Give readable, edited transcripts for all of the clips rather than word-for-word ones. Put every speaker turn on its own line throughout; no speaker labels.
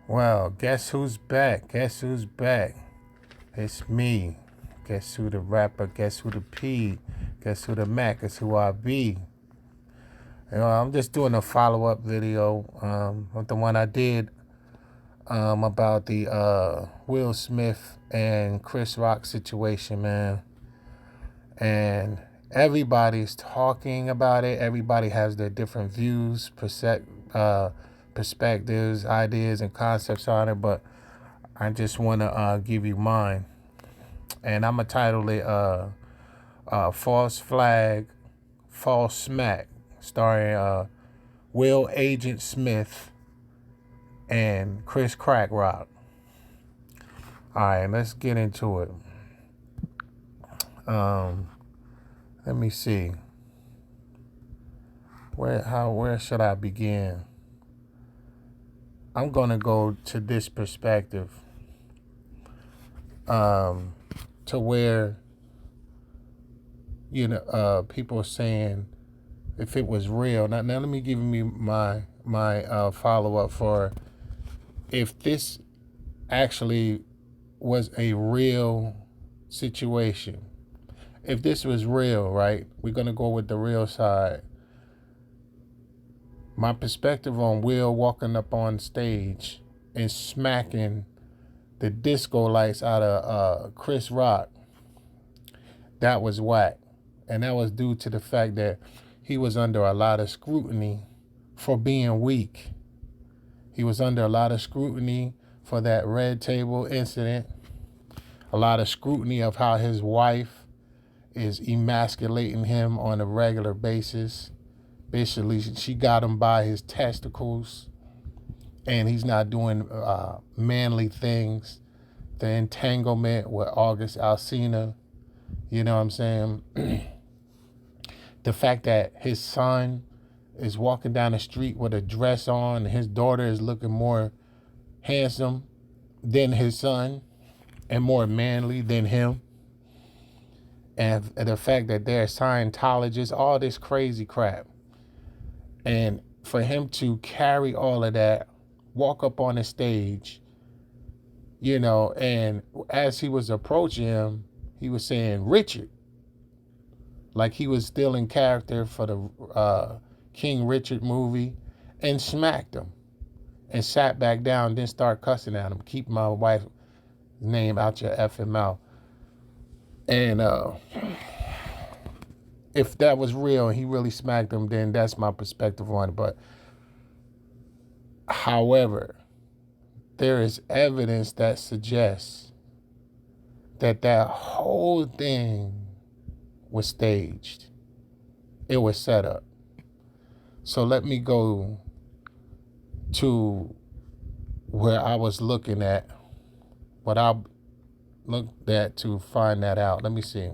Well, guess who's back? Guess who's back? It's me. Guess who the rapper? Guess who the P? Guess who the Mac? Guess who I be? I'm just doing a follow-up video of the one I did about the Will Smith and Chris Rock situation, man. And everybody's talking about it. Everybody has their different views, perspectives, ideas, and concepts on it. But I just want to give you mine. And I'm going to title it False Flag, False Smack, starring Will Agent Smith and Chris Crack Rock. All right, let's get into it. Let me see. Where should I begin? I'm gonna go to this perspective. To where people are saying if it was real. Now let me give me my follow up for if this actually was a real situation. If this was real, right? We're gonna go with the real side. My perspective on Will walking up on stage and smacking the disco lights out of Chris Rock, that was whack. And that was due to the fact that he was under a lot of scrutiny for being weak. He was under a lot of scrutiny for that red table incident, a lot of scrutiny of how his wife is emasculating him on a regular basis. Basically, she got him by his testicles, and he's not doing manly things. The entanglement with August Alsina, you know what I'm saying? The fact that his son is walking down the street with a dress on, and his daughter is looking more handsome than his son and more manly than him. And the fact that they're Scientologists, all this crazy crap. And for him to carry all of that, walk up on the stage, and as he was approaching him, he was saying, Richard. Like he was still in character for the King Richard movie, and smacked him and sat back down, then start cussing at him. Keep my wife's name out your effing mouth. And if that was real and he really smacked him, then that's my perspective on it. But however, there is evidence that suggests that whole thing was staged. It was set up. So let me go to where I was looking at, what I looked at to find that out. Let me see.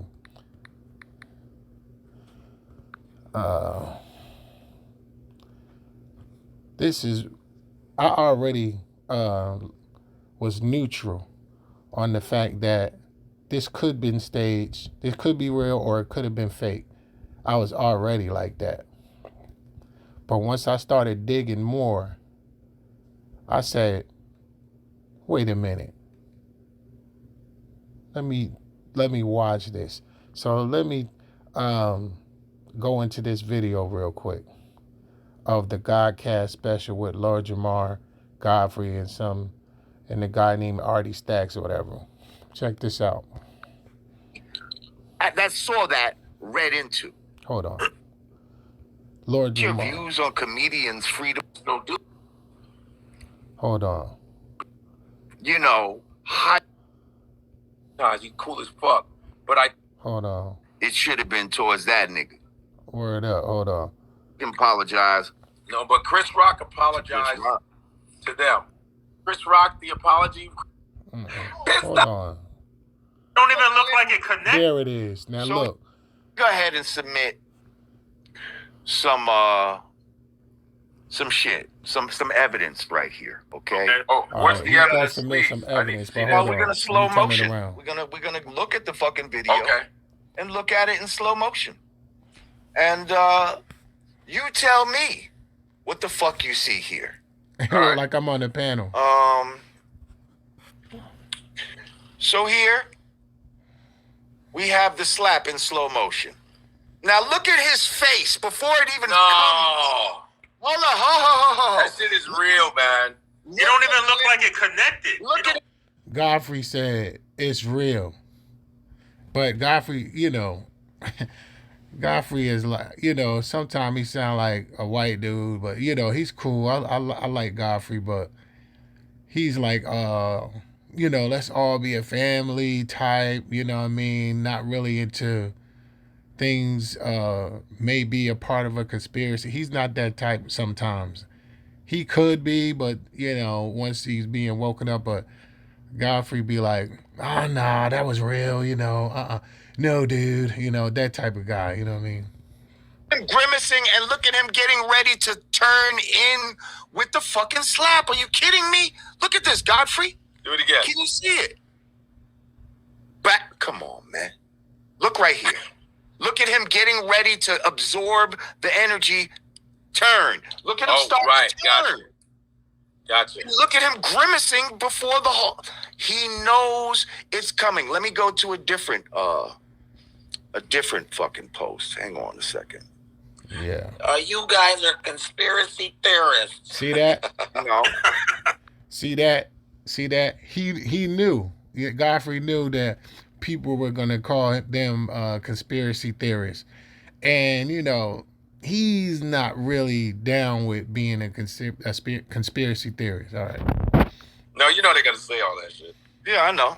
I already was neutral on the fact that this could have been staged, this could be real, or it could have been fake. I was already like that. But once I started digging more, I said, wait a minute. Let me watch this. So let me go into this video real quick of the Godcast special with Lord Jamar Godfrey and the guy named Artie Stacks or whatever. Check this out.
That saw that read into.
Hold on. Lord
Your
Jamar.
views on comedians' freedom don't do.
Hold on.
Hot. You cool as fuck. But
Hold on.
It should have been towards that nigga.
Word up. Hold on.
Apologize.
No, but Chris Rock apologized to them. Chris Rock, the apology.
Hold on.
Don't even look like it connects.
There it is. Now look.
Go ahead and submit some shit, some evidence right here, okay?
Oh, what's the evidence?
Submit some evidence, but
Well,
hold
we're
on.
gonna slow motion.
Around.
We're gonna look at the fucking video.
Okay.
And look at it in slow motion. And you tell me what the fuck you see here.
right.
Like I'm on the panel.
So here we have the slap in slow motion. Now look at his face before it even comes.
No.
Hold on,
That shit is real, man.
It don't even look like it connected.
Look at it.
Godfrey said it's real, but Godfrey, Godfrey is like, sometimes he sound like a white dude, but he's cool. I like Godfrey, but he's like, let's all be a family type. You know what I mean? Not really into things. May be a part of a conspiracy. He's not that type. Sometimes he could be, but once he's being woken up, but Godfrey be like, oh nah, that was real. No, dude. That type of guy. You know what I mean?
Grimacing and look at him getting ready to turn in with the fucking slap. Are you kidding me? Look at this, Godfrey.
Do it again.
Can you see it? Come on, man. Look right here. Look at him getting ready to absorb the energy. Turn. Look at him start to turn.
Gotcha.
Look at him grimacing before the whole. He knows it's coming. Let me go to a different fucking post. Hang on a second.
Yeah.
You guys are conspiracy theorists.
See that?
No.
See that? He knew. Godfrey knew that people were gonna call them conspiracy theorists, and he's not really down with being a conspiracy theorist. All right.
No, they're gonna say all that shit.
Yeah, I know.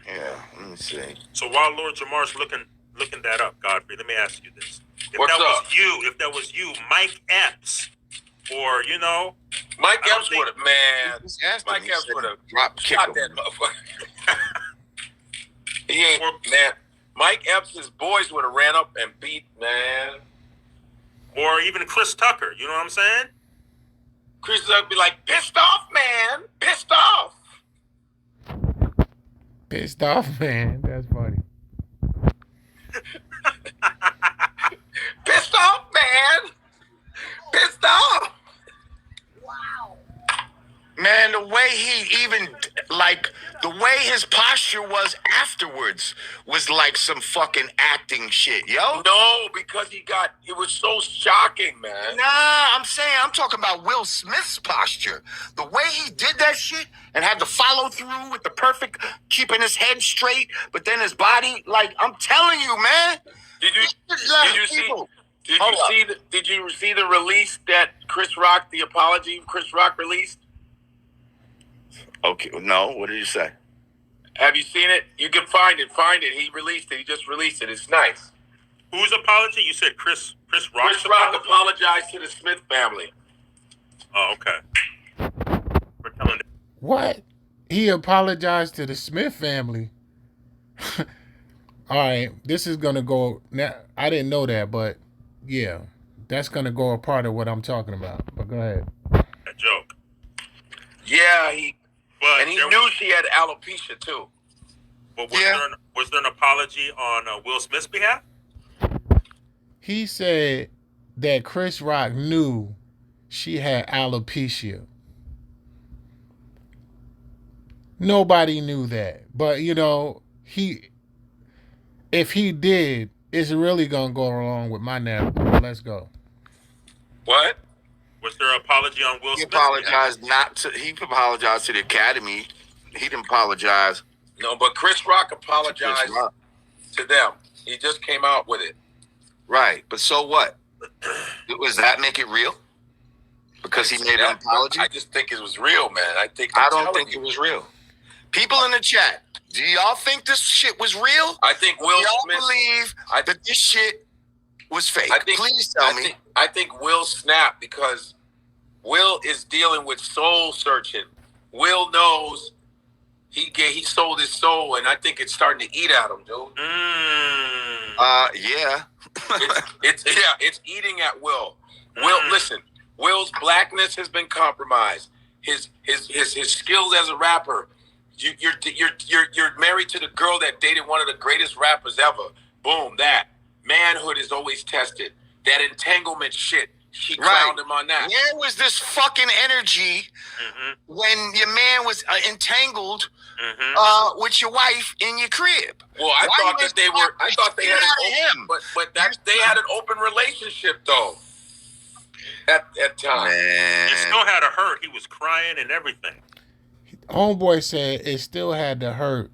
Yeah, let me see.
So while Lord Jamar's looking that up, Godfrey, let me ask you this: if
What's
that was you, Mike Epps, or
Mike
I don't
Epps
think-
would have, man.
He's asking
Mike
me,
Epps
said
would have
drop kick
shot
him.
that motherfucker. He ain't, man. Mike Epps' boys would have ran up and beat, man.
or even Chris Tucker, you know what I'm saying?
Chris would be like, pissed off, man. Pissed off.
Pissed off, man. That's funny.
Pissed off, man. Pissed off.
Man, the way he even, the way his posture was afterwards was like some fucking acting shit, yo.
No, because it was so shocking, man.
Nah, I'm talking about Will Smith's posture. The way he did that shit and had to follow through with the perfect, keeping his head straight, but then his body, I'm telling you, man.
Did you see the release that Chris Rock, the apology Chris Rock released?
Okay, no, what did you say?
Have you seen it? You can find it. He released it. He just released it. It's nice.
Whose apology? You said Chris Rock.
Chris Rock apologized to the Smith family.
Oh, okay. We're telling.
What? He apologized to the Smith family. All right, this is gonna go now. I didn't know that, but yeah, that's gonna go a part of what I'm talking about. But go ahead.
A joke.
Yeah,
But
and he knew she had alopecia too.
But was there an apology on Will Smith's behalf?
He said that Chris Rock knew she had alopecia. Nobody knew that, but if he did, it's really gonna go along with my narrative. Let's go.
What?
Was there an apology on Will
He
Smith?
apologized he apologized to the Academy. He didn't apologize.
No, but Chris Rock apologized to them. He just came out with it.
Right, but so what? Does that make it real? Because he made an apology?
I just think it was real, man. I
don't think it was real. People in the chat, do y'all think this shit was real?
I think Will Smith.
Y'all believe that this shit was fake? Please tell me.
I think Will snapped because Will is dealing with soul searching. Will knows he sold his soul, and I think it's starting to eat at him, dude.
Yeah.
It's eating at Will. Will, listen. Will's blackness has been compromised. His skills as a rapper. You're married to the girl that dated one of the greatest rappers ever. Boom, that manhood is always tested. that entanglement shit. She
Right.
clowned him on that.
Where was this fucking energy when your man was entangled with your wife in your crib?
Well, I
Why
thought
you
that they were. I thought they
get
had
out
an
of
open,
him?
but they had an open relationship though. At time,
Man.
He still had a hurt. He was crying and everything.
Homeboy said it still had to hurt.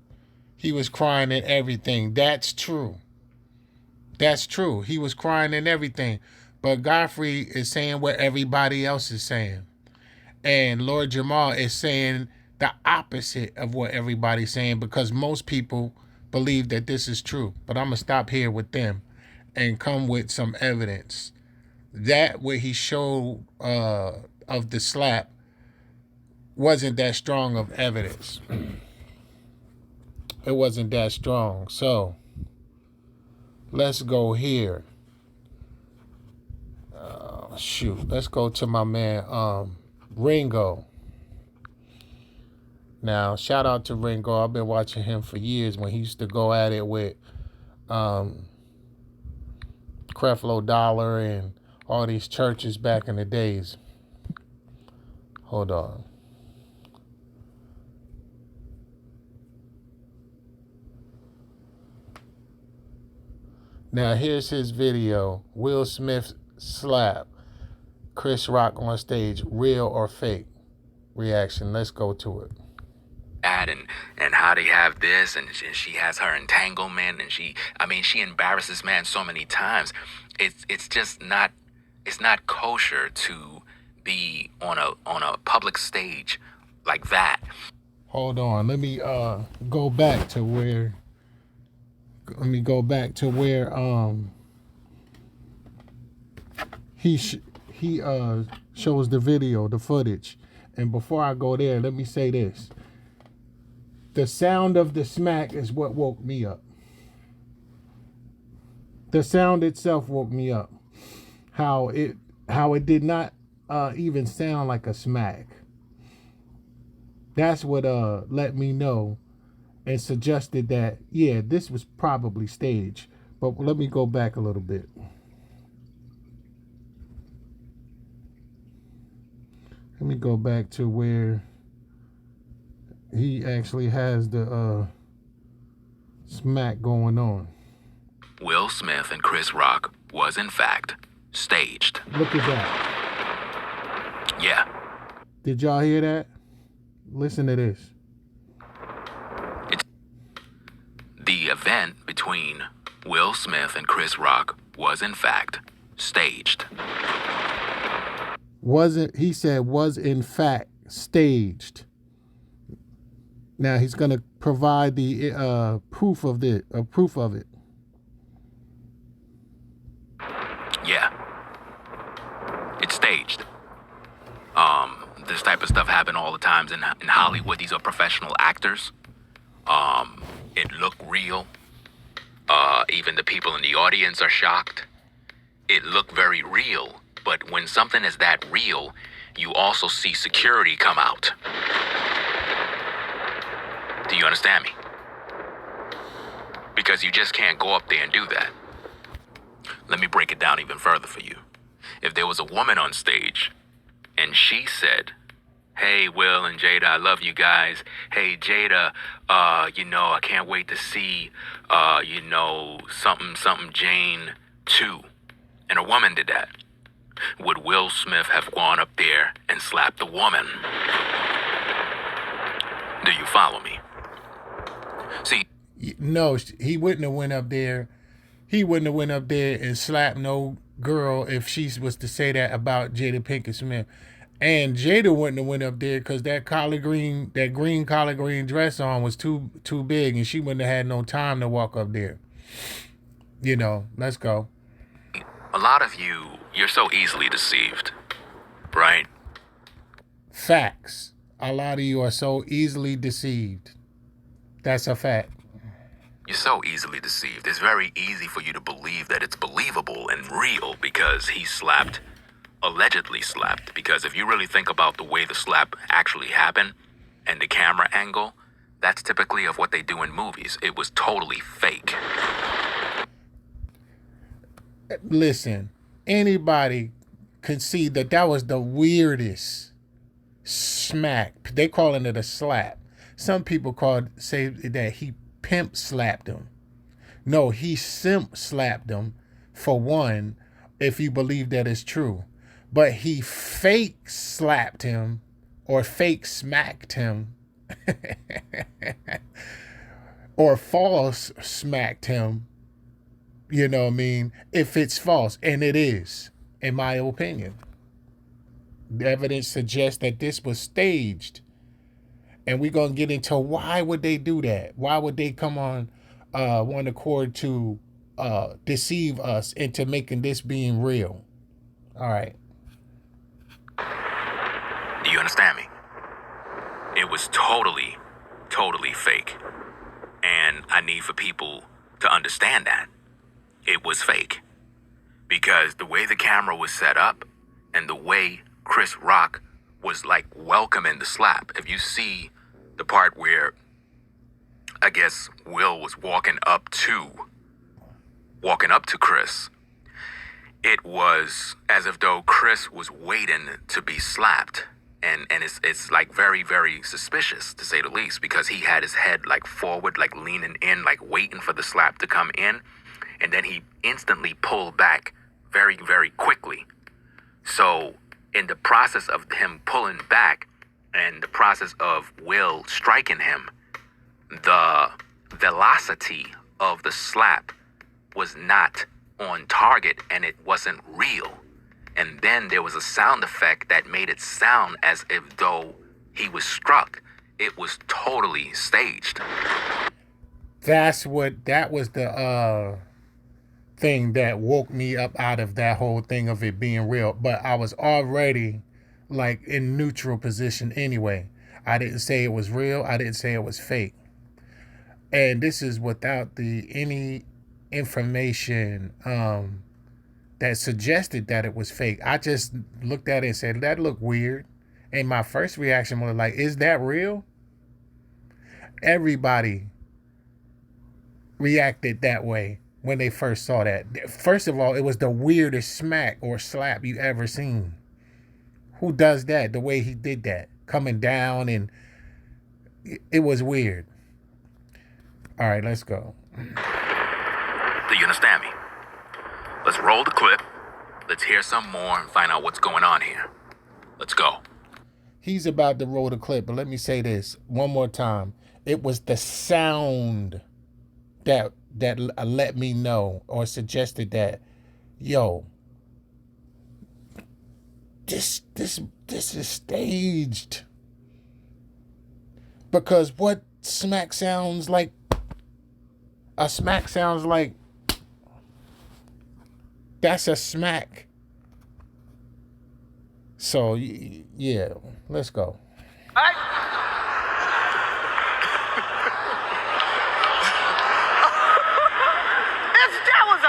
He was crying and everything. That's true. That's true. He was crying and everything. But Godfrey is saying what everybody else is saying. And Lord Jamal is saying the opposite of what everybody's saying, because most people believe that this is true. But I'm going to stop here with them and come with some evidence. That what he showed of the slap wasn't that strong of evidence. It wasn't that strong. So let's go here. Shoot, let's go to my man Ringo. Now, shout out to Ringo. I've been watching him for years when he used to go at it with Creflo Dollar and all these churches back in the days. Hold on. Now, here's his video. Will Smith slap Chris Rock on stage, real or fake? Reaction. Let's go to it.
And how they have this, and she has her entanglement, and she embarrasses man so many times. It's just not, it's not kosher to be on a public stage like that.
Hold on. Let me go back to where. Let me go back to where he shows the video, the footage. And before I go there, let me say this. The sound of the smack is what woke me up. The sound itself woke me up. How it did not even sound like a smack. That's what let me know and suggested that, yeah, this was probably staged. But let me go back a little bit. Let me go back to where he actually has the smack going on.
Will Smith and Chris Rock was in fact staged.
Look at that.
Yeah.
Did y'all hear that? Listen to this.
The event between Will Smith and Chris Rock was in fact staged.
He said was in fact staged. Now he's gonna provide the proof of it.
Yeah. It's staged. This type of stuff happen all the times in Hollywood. These are professional actors. It looked real. Even the people in the audience are shocked. It looked very real. But when something is that real, you also see security come out. Do you understand me? Because you just can't go up there and do that. Let me break it down even further for you. If there was a woman on stage and she said, "Hey, Will and Jada, I love you guys. Hey, Jada, I can't wait to see, something Jane 2. And a woman did that. Would Will Smith have gone up there and slapped the woman? Do you follow me? See,
No, he wouldn't have went up there. He wouldn't have went up there and slapped no girl if she was to say that about Jada Pinkett Smith. And Jada wouldn't have went up there because that green collard green dress on was too big, and she wouldn't have had no time to walk up there. Let's go.
a lot of you're so easily deceived, right?
Facts. A lot of you are so easily deceived. That's a fact.
You're so easily deceived. It's very easy for you to believe that it's believable and real because he allegedly slapped. Because if you really think about the way the slap actually happened and the camera angle, that's typically of what they do in movies. It was totally fake.
Listen, anybody concede that that was the weirdest smack. They calling it a slap. Some people say that he pimp slapped him. No, he simp slapped him, for one, if you believe that is true. But he fake slapped him or fake smacked him or false smacked him, you know what I mean, if it's false. And it is, in my opinion. The evidence suggests that this was staged. And we're going to get into why would they do that? Why would they come on one accord to deceive us into making this being real? All right.
Do you understand me? It was totally, totally fake. And I need for people to understand that. It was fake. Because the way the camera was set up and the way Chris Rock was like welcoming the slap. If you see the part where I guess Will was walking up to Chris, it was as if though Chris was waiting to be slapped. And it's like very, very suspicious, to say the least, because he had his head like forward, like leaning in, like waiting for the slap to come in. And then he instantly pulled back very, very quickly. So in the process of him pulling back and the process of Will striking him, the velocity of the slap was not on target and it wasn't real. And then there was a sound effect that made it sound as if though he was struck. It was totally staged.
That was the thing that woke me up out of that whole thing of it being real. But I was already like in neutral position anyway. I didn't say it was real. I didn't say it was fake. And this is without any information that suggested that it was fake. I just looked at it and said, that looked weird. And my first reaction was like, is that real? Everybody reacted that way when they first saw that. First of all, it was the weirdest smack or slap you ever seen. Who does that the way he did that? Coming down, and it was weird. All right, let's go.
Do you understand me? Let's roll the clip. Let's hear some more and find out what's going on here. Let's go.
He's about to roll the clip, but let me say this one more time. It was the sound that let me know or suggested that, yo, this is staged. Because what smack sounds like? A smack sounds like, that's a smack. So, yeah, let's go.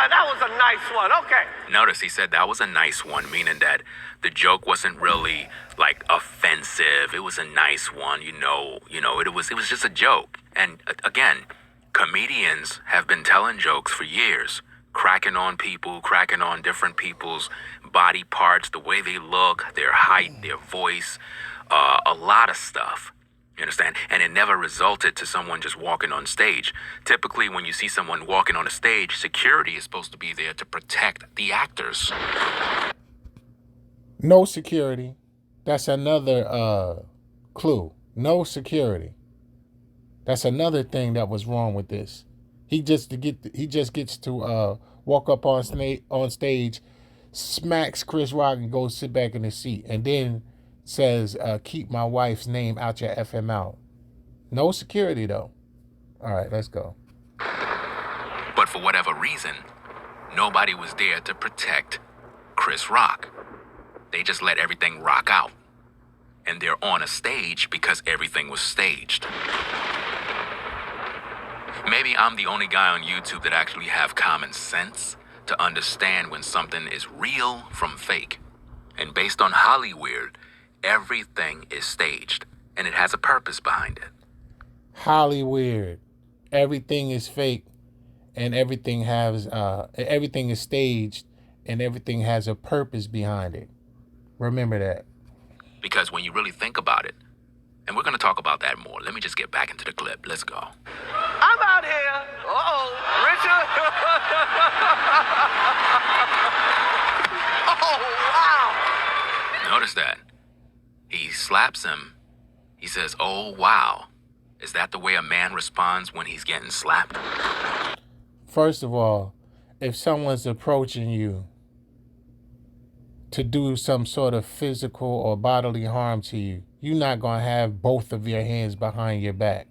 That was a nice one. Okay.
Notice he said that was a nice one, meaning that the joke wasn't really like offensive. It was a nice one, you know, it was just a joke. And again, comedians have been telling jokes for years, cracking on people, cracking on different people's body parts, the way they look, their height, their voice, a lot of stuff. You understand? And it never resulted to someone just walking on stage. Typically, when you see someone walking on a stage, security is supposed to be there to protect the actors.
No security. That's another clue. No security. That's another thing that was wrong with this. He just gets to walk up on stage, smacks Chris Rock, and goes sit back in his seat, and then says, keep my wife's name out your effing mouth. No security, though. All right, let's go.
But for whatever reason, nobody was there to protect Chris Rock. They just let everything rock out. And they're on a stage because everything was staged. Maybe I'm the only guy on YouTube that actually have common sense to understand when something is real from fake. And based on Hollywood, everything is staged, and it has a purpose behind it.
Hollywood, everything is fake, and everything is staged, and everything has a purpose behind it. Remember that.
Because when you really think about it, and we're going to talk about that more. Let me just get back into the clip. Let's go.
I'm out here. Uh-oh. Richard. Oh, wow.
Notice that. He slaps him. He says, "Oh, wow." Is that the way a man responds when he's getting slapped?
First of all, if someone's approaching you to do some sort of physical or bodily harm to you, you're not going to have both of your hands behind your back.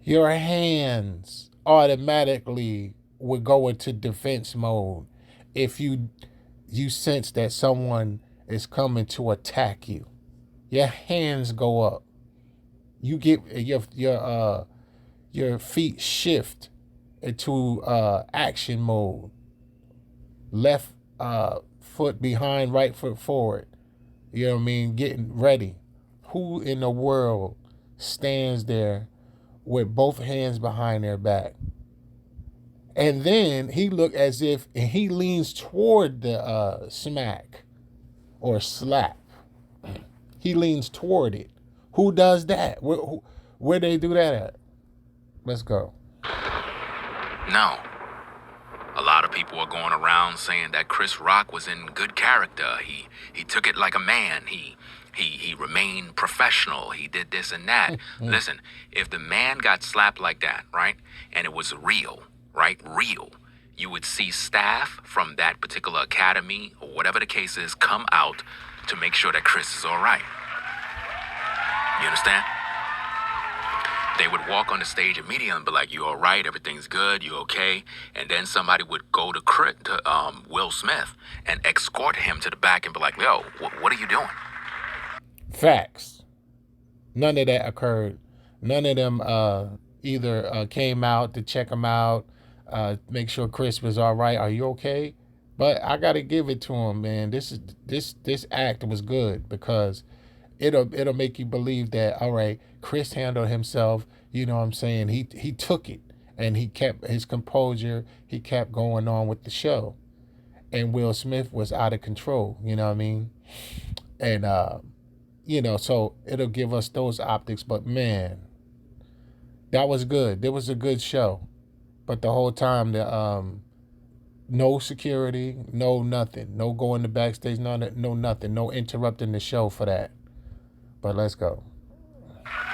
Your hands automatically would go into defense mode if you sense that someone is coming to attack you. Your hands go up. You get your feet shift into action mode. Left foot behind, right foot forward. You know what I mean? Getting ready. Who in the world stands there with both hands behind their back? And then he look as if, and he leans toward the smack or slap. He leans toward it. Who does that? Where they do that at? Let's go.
No. A lot of people are going around saying that Chris Rock was in good character. He took it like a man. He remained professional. He did this and that. Listen, if the man got slapped like that, right, and it was real, right, real, you would see staff from that particular academy or whatever the case is come out to make sure that Chris is all right. You understand? They would walk on the stage immediately and be like, "You all right? Everything's good? You okay?" And then somebody would go to Will Smith and escort him to the back and be like, "Yo, what are you doing?"
Facts. None of that occurred. None of them either came out to check him out, make sure Chris was all right. Are you okay? But I got to give it to him, man. This act was good because it'll make you believe that, all right, Chris handled himself. You know what I'm saying? He took it and he kept his composure. He kept going on with the show. And Will Smith was out of control. You know what I mean? And, so it'll give us those optics. But, man, that was good. It was a good show. But the whole time, no security, no nothing. No going to backstage, no nothing. No interrupting the show for that. But let's go.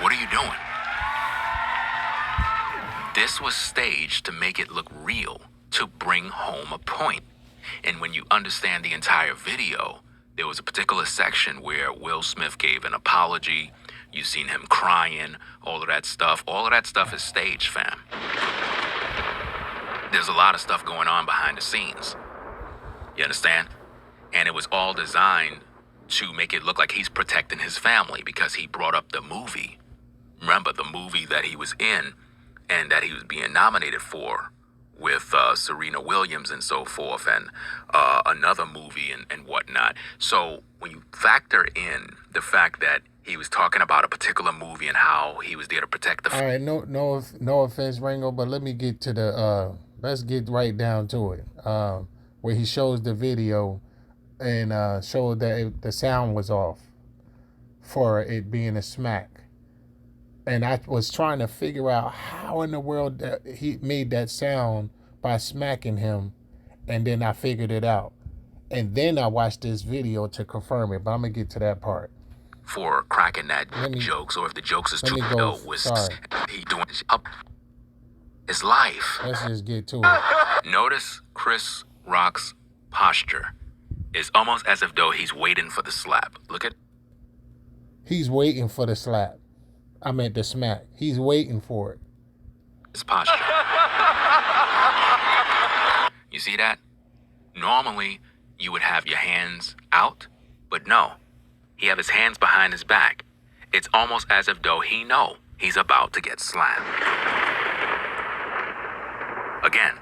What are you doing? This was staged to make it look real, to bring home a point. And when you understand the entire video, there was a particular section where Will Smith gave an apology. You've seen him crying, all of that stuff. All of that stuff is staged, fam. There's a lot of stuff going on behind the scenes. You understand? And it was all designed to make it look like he's protecting his family because he brought up the movie. Remember the movie that he was in and that he was being nominated for with Serena Williams and so forth, and another movie and whatnot. So when you factor in the fact that he was talking about a particular movie and how he was there to protect the...
All right, no offense, Rango, but let me get to the... let's get right down to it. Where he shows the video and showed that the sound was off for it being a smack. And I was trying to figure out how in the world that he made that sound by smacking him. And then I figured it out. And then I watched this video to confirm it. But I'm going to get to that part.
For cracking that jokes, or if the jokes is too low, he doing his life.
Let's just get to it.
Notice Chris Rock's posture is almost as if though he's waiting for the slap. Look at...
He's waiting for the slap. I meant the smack. He's waiting for it.
His posture. You see that? Normally, you would have your hands out, but no. He have his hands behind his back. It's almost as if though he know he's about to get slapped. Again,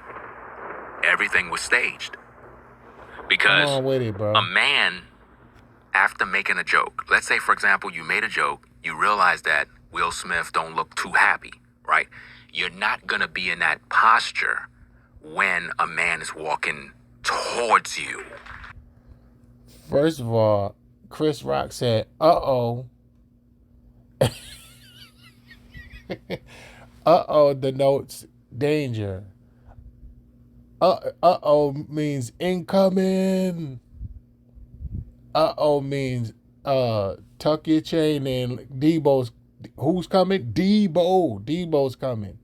everything was staged. Because
Come on with it, bro.
a man, after making a joke, let's say, for example, you made a joke, you realize that Will Smith don't look too happy, right? You're not going to be in that posture when a man is walking towards you.
First of all, Chris Rock said, uh-oh. Uh-oh denotes danger. Uh-oh means incoming. Uh-oh means tuck your chain in. Debo's, who's coming? Debo's coming.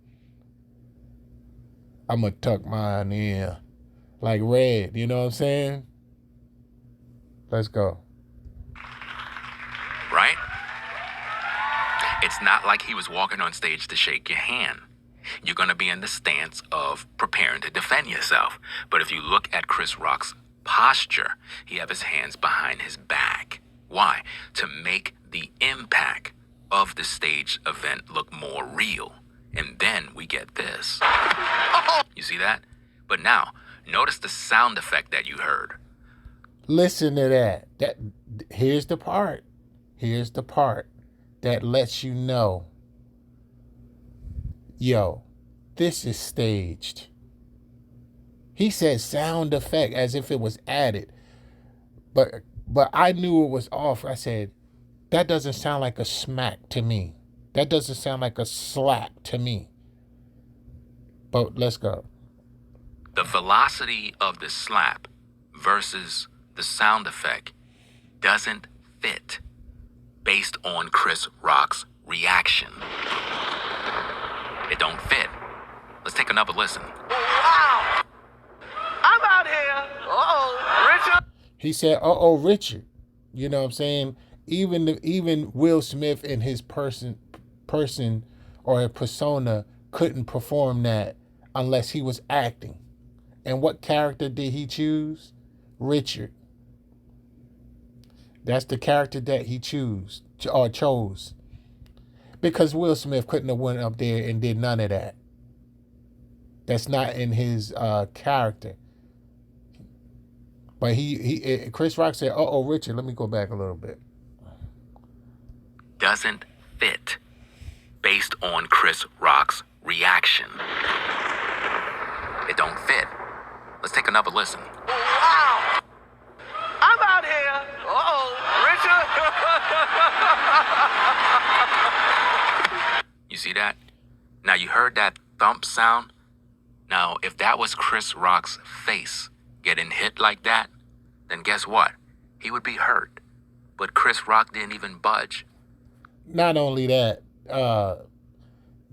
I'm going to tuck mine in like Red, you know what I'm saying? Let's go.
Right? It's not like he was walking on stage to shake your hand. You're going to be in the stance of preparing to defend yourself. But if you look at Chris Rock's posture, he have his hands behind his back. Why? To make the impact of the stage event look more real. And then we get this. You see that? But now, notice the sound effect that you heard.
Listen to that. Here's the part. Here's the part that lets you know, yo, this is staged. He said sound effect as if it was added. But I knew it was off. I said, that doesn't sound like a smack to me. That doesn't sound like a slap to me. But let's go.
The velocity of the slap versus the sound effect doesn't fit based on Chris Rock's reaction. It don't fit. Let's take another listen.
Wow! I'm out here. Uh-oh, Richard.
He said, uh-oh, Richard. You know what I'm saying? Even Will Smith in his person or a persona couldn't perform that unless he was acting. And what character did he choose? Richard. That's the character that he chose. Because Will Smith couldn't have went up there and did none of that. That's not in his character. But Chris Rock said, uh-oh, Richard. Let me go back a little bit.
Doesn't fit based on Chris Rock's reaction. It don't fit. Let's take another listen.
Wow! I'm out here. Uh-oh, Richard.
You see that? Now you heard that thump sound? Now, if that was Chris Rock's face getting hit like that, then guess what? He would be hurt. But Chris Rock didn't even budge.
Not only that,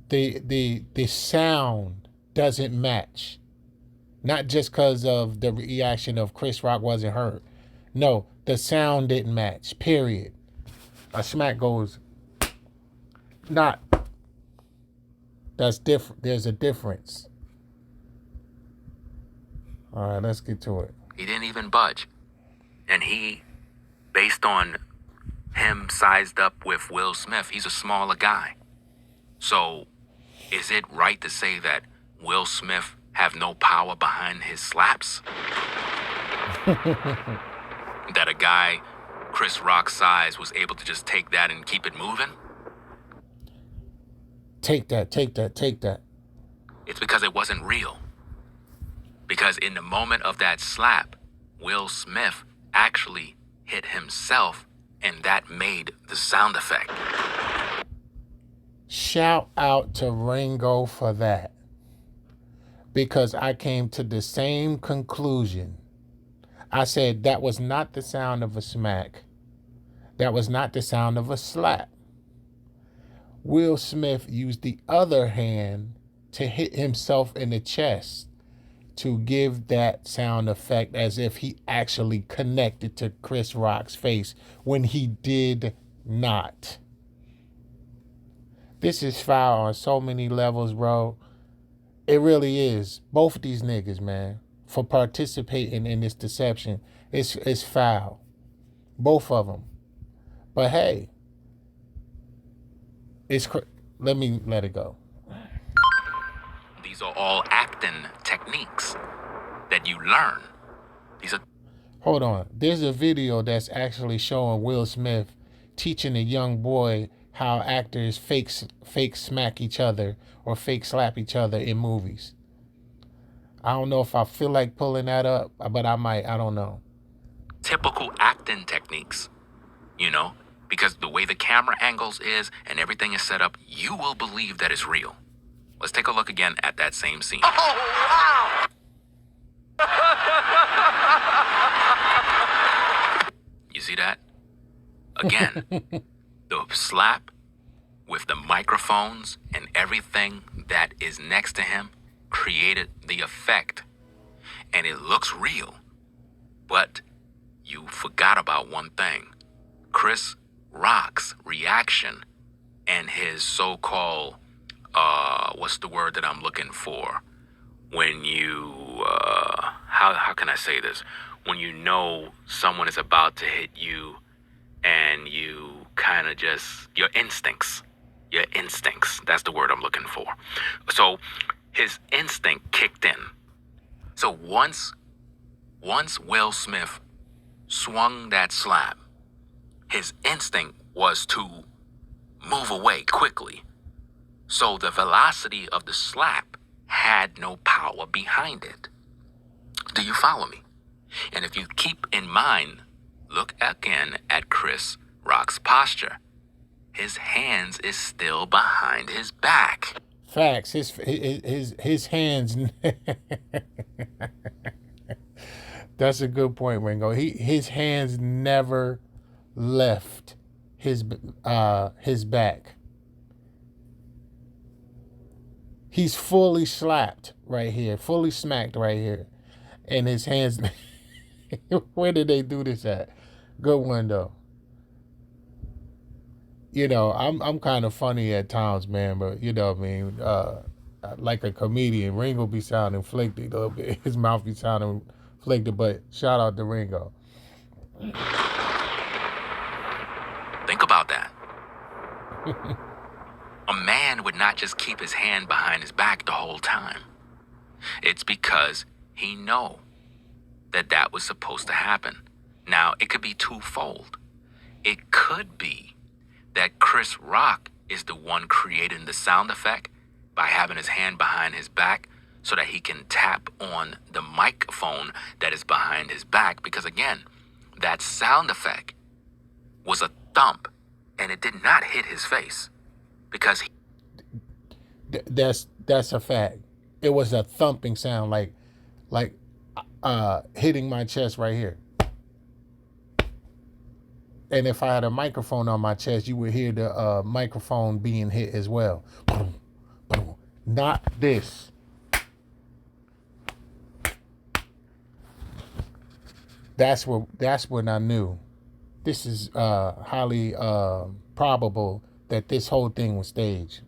the sound doesn't match. Not just because of the reaction of Chris Rock wasn't hurt. No, the sound didn't match, period. A smack goes, not. That's different. There's a difference. All right, let's get to it.
He didn't even budge. And he, based on him sized up with Will Smith, he's a smaller guy. So, is it right to say that Will Smith have no power behind his slaps? That a guy Chris Rock's size was able to just take that and keep it moving?
Take that.
It's because it wasn't real. Because in the moment of that slap, Will Smith actually hit himself, and that made the sound effect.
Shout out to Ringo for that. Because I came to the same conclusion. I said that was not the sound of a smack. That was not the sound of a slap. Will Smith used the other hand to hit himself in the chest to give that sound effect as if he actually connected to Chris Rock's face when he did not. This is foul on so many levels, bro. It really is. Both of these niggas, man, for participating in this deception, it's foul. Both of them. But hey, let it go.
These are all acting techniques that you learn.
Hold on. There's a video that's actually showing Will Smith teaching a young boy how actors fake smack each other or fake slap each other in movies. I don't know if I feel like pulling that up, but I might. I don't know.
Typical acting techniques, you know, because the way the camera angles is and everything is set up, you will believe that it's real. Let's take a look again at that same scene.
Oh, wow.
You see that? Again, the slap with the microphones and everything that is next to him created the effect. And it looks real. But you forgot about one thing. Chris Rock's reaction and his so-called, what's the word that I'm looking for? When you, how can I say this? When you know someone is about to hit you and you kind of just, your instincts, that's the word I'm looking for. So his instinct kicked in. So once Will Smith swung that slap, his instinct was to move away quickly. So the velocity of the slap had no power behind it. Do you follow me? And if you keep in mind, look again at Chris Rock's posture. His hands is still behind his back.
Facts. His hands. That's a good point, Ringo. His hands never left his back. He's fully slapped right here, fully smacked right here, and his hands. Where did they do this at? Good one though. You know, I'm kind of funny at times, man, but you know what I mean. Like a comedian, Ringo be sounding inflicted a little bit. His mouth be sounding inflicted, but shout out to Ringo.
Think about that. A man would not just keep his hand behind his back the whole time. It's because he know that was supposed to happen. Now, it could be twofold. It could be that Chris Rock is the one creating the sound effect by having his hand behind his back so that he can tap on the microphone that is behind his back. Because again, that sound effect was a thump and it did not hit his face because
that's a fact. It was a thumping sound, like hitting my chest right here. And if I had a microphone on my chest, you would hear the microphone being hit as well. Not this. That's when I knew. This is highly probable that this whole thing was staged.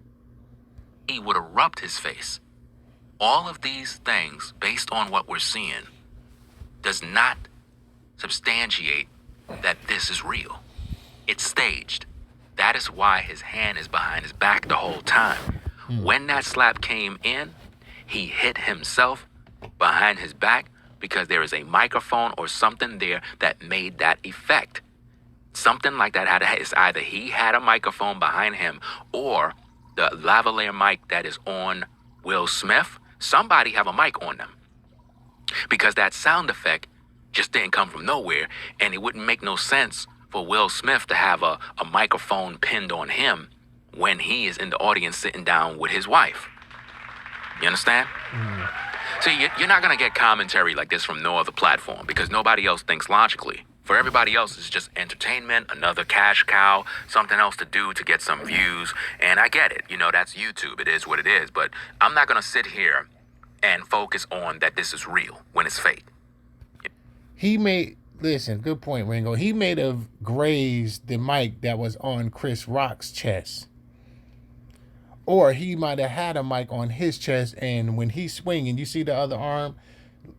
he would have rubbed his face. All of these things, based on what we're seeing, does not substantiate that this is real. It's staged. That is why his hand is behind his back the whole time. When that slap came in, he hit himself behind his back because there is a microphone or something there that made that effect. Something like that it's either he had a microphone behind him or the lavalier mic that is on Will Smith. Somebody have a mic on them because that sound effect just didn't come from nowhere, and it wouldn't make no sense for Will Smith to have a microphone pinned on him when he is in the audience sitting down with his wife. You understand? See, you're not going to get commentary like this from no other platform because nobody else thinks logically. For everybody else, it's just entertainment, another cash cow, something else to do to get some views. And I get it. You know, that's YouTube. It is what it is. But I'm not going to sit here and focus on that this is real when it's fake.
Listen, good point, Ringo. He may have grazed the mic that was on Chris Rock's chest. Or he might have had a mic on his chest, and when he's swinging, you see the other arm?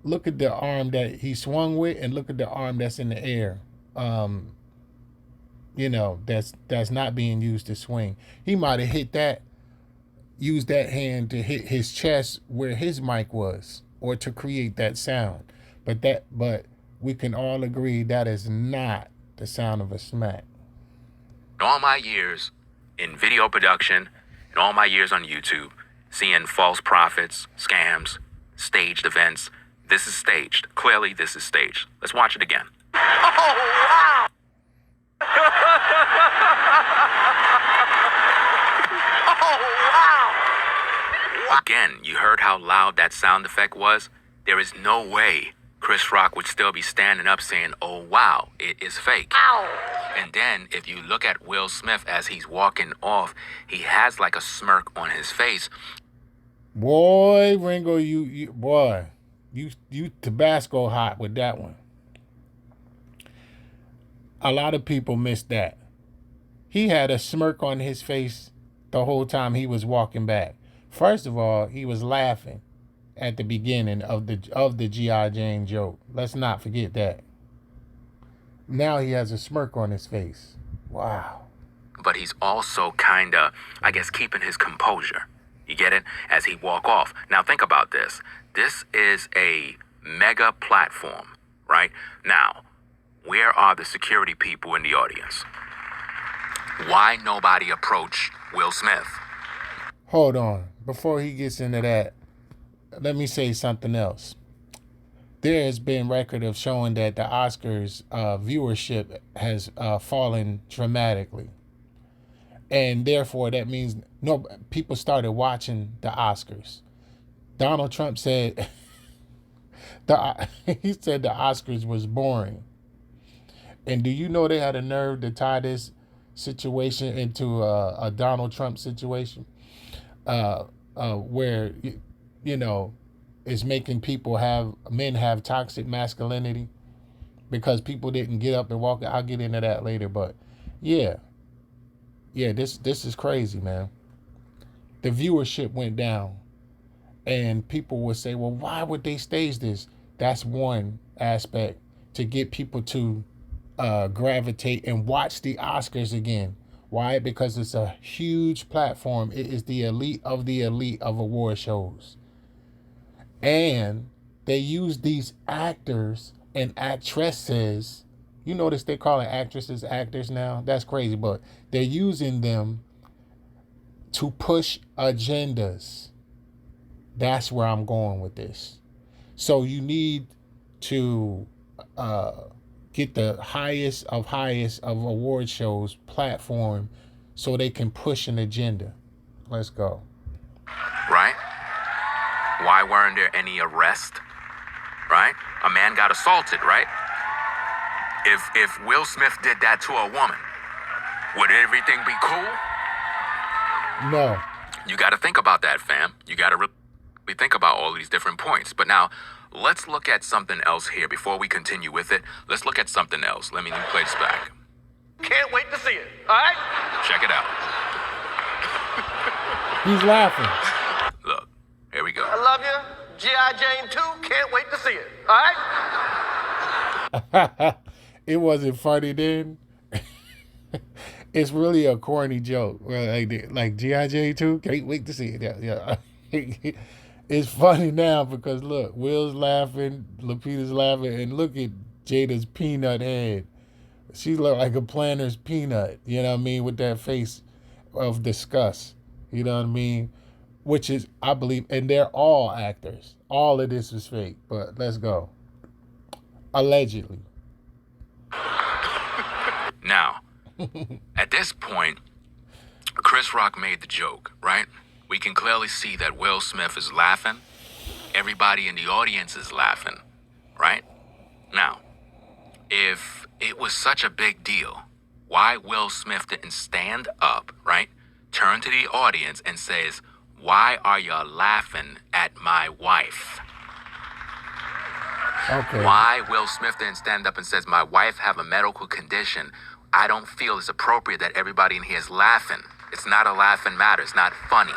Look at the arm that he swung with, and look at the arm that's in the air. That's not being used to swing. He might have used that hand to hit his chest where his mic was, or to create that sound. But we can all agree that is not the sound of a smack.
In all my years in video production, in all my years on YouTube, seeing false prophets, scams, staged events. This is staged. Clearly, this is staged. Let's watch it again.
Oh, wow. Oh, wow.
Again, you heard how loud that sound effect was? There is no way Chris Rock would still be standing up saying, "Oh, wow, it is fake."
Ow.
And then if you look at Will Smith as he's walking off, he has like a smirk on his face.
Boy, Ringo, you Tabasco hot with that one. A lot of people missed that. He had a smirk on his face the whole time he was walking back. First of all, he was laughing at the beginning of the G.I. Jane joke. Let's not forget that. Now he has a smirk on his face. Wow.
But he's also kinda, I guess, keeping his composure. You get it? As he walk off. Now think about this. This is a mega platform, right? Now, where are the security people in the audience? Why nobody approach Will Smith?
Hold on. Before he gets into that, let me say something else. There has been record of showing that the Oscars viewership has fallen dramatically. And therefore, that means no people started watching the Oscars. Donald Trump said he said the Oscars was boring. And do you know they had a nerve to tie this situation into a Donald Trump situation, where you know is making men have toxic masculinity because people didn't get up and walk. I'll get into that later, but yeah, this is crazy, man. The viewership went down, and people would say, well, why would they stage this? That's one aspect to get people to gravitate and watch the Oscars again. Why? Because it's a huge platform. It is the elite of award shows. And they use these actors and actresses. You notice they calling actresses actors now? That's crazy, but they're using them to push agendas. That's where I'm going with this. So you need to get the highest of award shows platform so they can push an agenda. Let's go.
Right? Why weren't there any arrests? Right? A man got assaulted, right? If Will Smith did that to a woman, would everything be cool?
No.
You got to think about that, fam. You got to really think about all these different points. But now, let's look at something else here before we continue with it. Let's look at something else. Let me play this back.
Can't wait to see it. All right?
Check it out.
He's laughing.
Look, here we go.
I love you. G.I. Jane 2. Can't wait to see it. All right?
It wasn't funny then. It's really a corny joke. Like G.I. Jane 2, can't wait to see it. Yeah. It's funny now because look, Will's laughing, Lupita's laughing, and look at Jada's peanut head. She looked like a planter's peanut, you know what I mean, with that face of disgust, you know what I mean? Which is, I believe, and they're all actors. All of this is fake, but let's go. Allegedly.
Now, at this point, Chris Rock made the joke, right? We can clearly see that Will Smith is laughing. Everybody in the audience is laughing, right? Now, if it was such a big deal, why Will Smith didn't stand up, right? Turn to the audience and says, "Why are y'all laughing at my wife?"
Okay.
Why Will Smith didn't stand up and says, "My wife have a medical condition. I don't feel it's appropriate that everybody in here is laughing. It's not a laughing matter. It's not funny."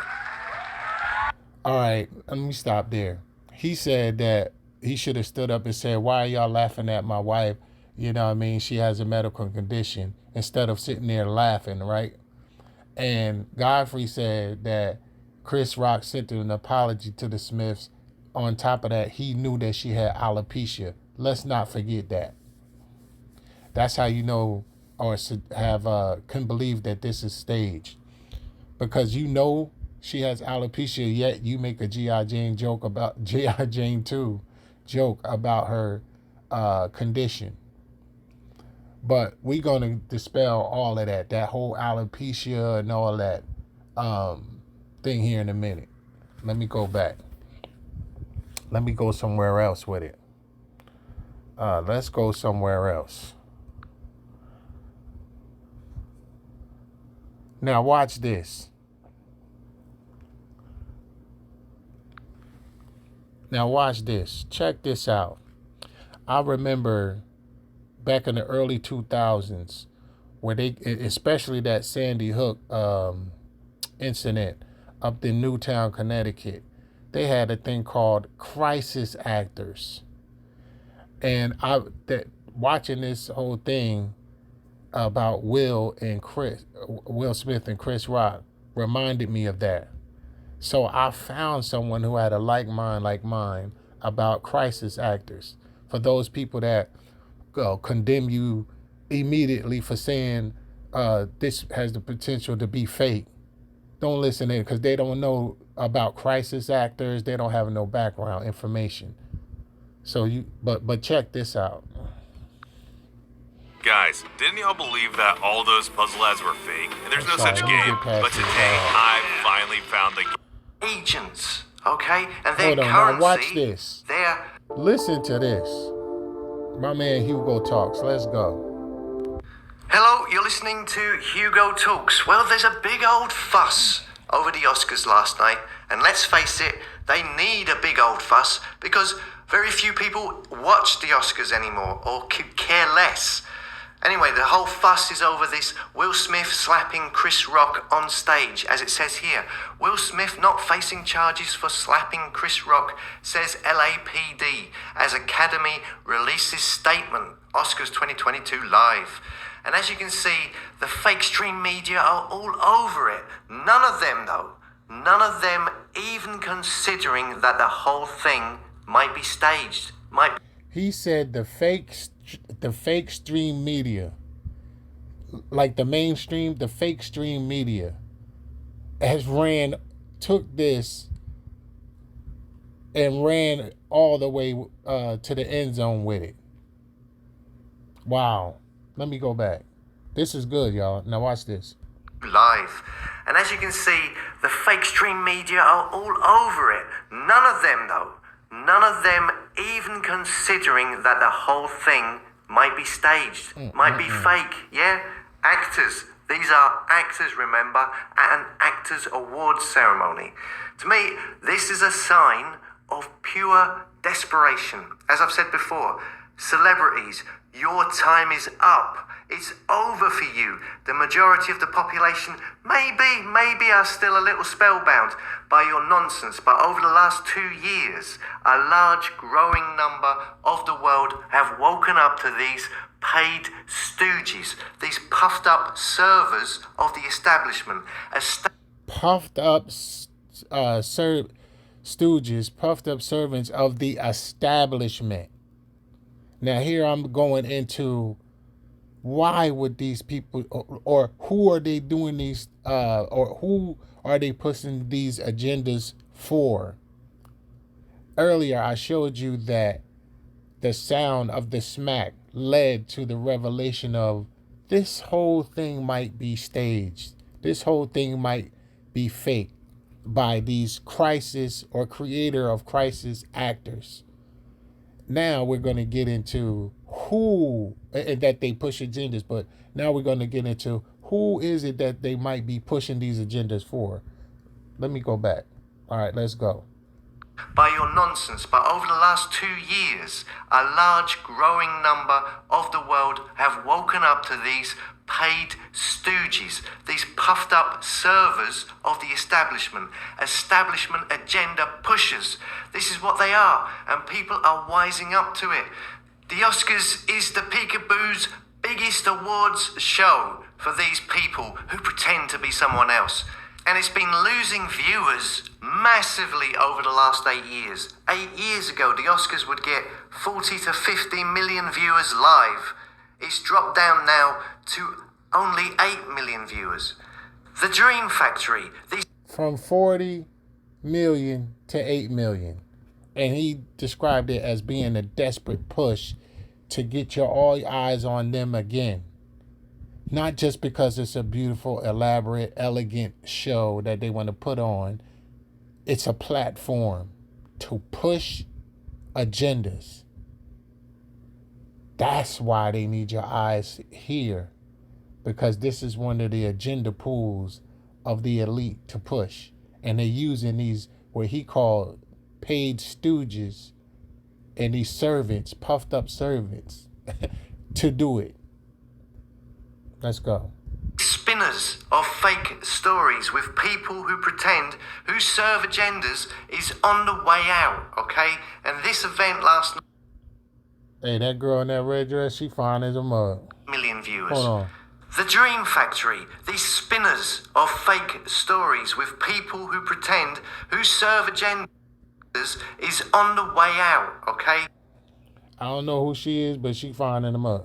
All right, let me stop there. He said that he should have stood up and said, "Why are y'all laughing at my wife? You know what I mean? She has a medical condition," instead of sitting there laughing, right? And Godfrey said that Chris Rock sent an apology to the Smiths. On top of that, he knew that she had alopecia. Let's not forget that. That's how you know or can believe that this is staged. Because you know she has alopecia, yet you make a G.I. Jane joke about G.I. Jane 2 joke about her condition. But we're going to dispel all of that whole alopecia and all that thing here in a minute. Let me go back. Let me go somewhere else with it. Let's go somewhere else. Now watch this. Now watch this. Check this out. I remember back in the early 2000s where they, especially that Sandy Hook incident up in Newtown, Connecticut, they had a thing called crisis actors. And watching this whole thing about Will Smith and Chris Rock reminded me of that. So I found someone who had a like mind like mine about crisis actors. For those people that condemn you immediately for saying this has the potential to be fake, don't listen in, because they don't know about crisis actors. They don't have no background information. So but check this out.
Guys, didn't y'all believe that all those puzzle ads were fake? And there's no
Sorry,
such
let me
game.
get past
But
this,
today, I finally found the
agents, okay? And their
Hold on,
currency,
now watch this.
their
Listen to this. My man Hugo Talks. Let's go.
Hello, you're listening to Hugo Talks. Well, there's a big old fuss over the Oscars last night, and let's face it, they need a big old fuss because very few people watch the Oscars anymore or could care less. Anyway, the whole fuss is over this Will Smith slapping Chris Rock on stage, as it says here. Will Smith not facing charges for slapping Chris Rock, says LAPD, as Academy releases statement, Oscars 2022 live. And as you can see, the fake stream media are all over it. None of them, though, none of them even considering that the whole thing might be staged.
He said the fake stream media, like the mainstream, the fake stream media took this and ran all the way to the end zone with it. Wow. Let me go back. This is good, y'all. Now watch this.
Live. And as you can see, the fake stream media are all over it. None of them, though, none of them even considering that the whole thing might be staged, might be fake, yeah? Actors. These are actors, remember, at an Actors Awards ceremony. To me, this is a sign of pure desperation. As I've said before, celebrities, your time is up. It's over for you. The majority of the population maybe are still a little spellbound by your nonsense, but over the last 2 years, a large growing number of the world have woken up to these paid stooges, these puffed up servers of the establishment.
Puffed up stooges, puffed up servants of the establishment. Now here I'm going into why would these people, or who are they doing these, or who are they pushing these agendas for? Earlier I showed you that the sound of the smack led to the revelation of this whole thing might be staged. This whole thing might be fake by these crisis or creator of crisis actors. Now we're going to get into who that they push agendas, but now we're going to get into who is it that they might be pushing these agendas for. Let me go back. All right, let's go.
By your nonsense, but over the last 2 years, a large growing number of the world have woken up to these paid stooges, these puffed up servers of the establishment agenda pushers. This is what they are, and people are wising up to it. The Oscars is the peekaboo's biggest awards show for these people who pretend to be someone else. And it's been losing viewers massively over the last 8 years. 8 years ago, the Oscars would get 40 to 50 million viewers live. It's dropped down now to only 8 million viewers. The Dream Factory.
from 40 million to 8 million. And he described it as being a desperate push to get all eyes on them again. Not just because it's a beautiful, elaborate, elegant show that they want to put on. It's a platform to push agendas. That's why they need your eyes here, because this is one of the agenda pools of the elite to push. And they're using these, what he called paid stooges and these servants, puffed up servants, to do it. Let's go.
Spinners of fake stories with people who pretend, who serve agendas, is on the way out, okay? And this event last night,
Hey, that girl in that red dress, she fine as a mug.
million viewers.
Hold on.
The Dream Factory, these spinners of fake stories with people who pretend, who serve agendas, is on the way out, okay?
I don't know who she is, but she fine in the mug.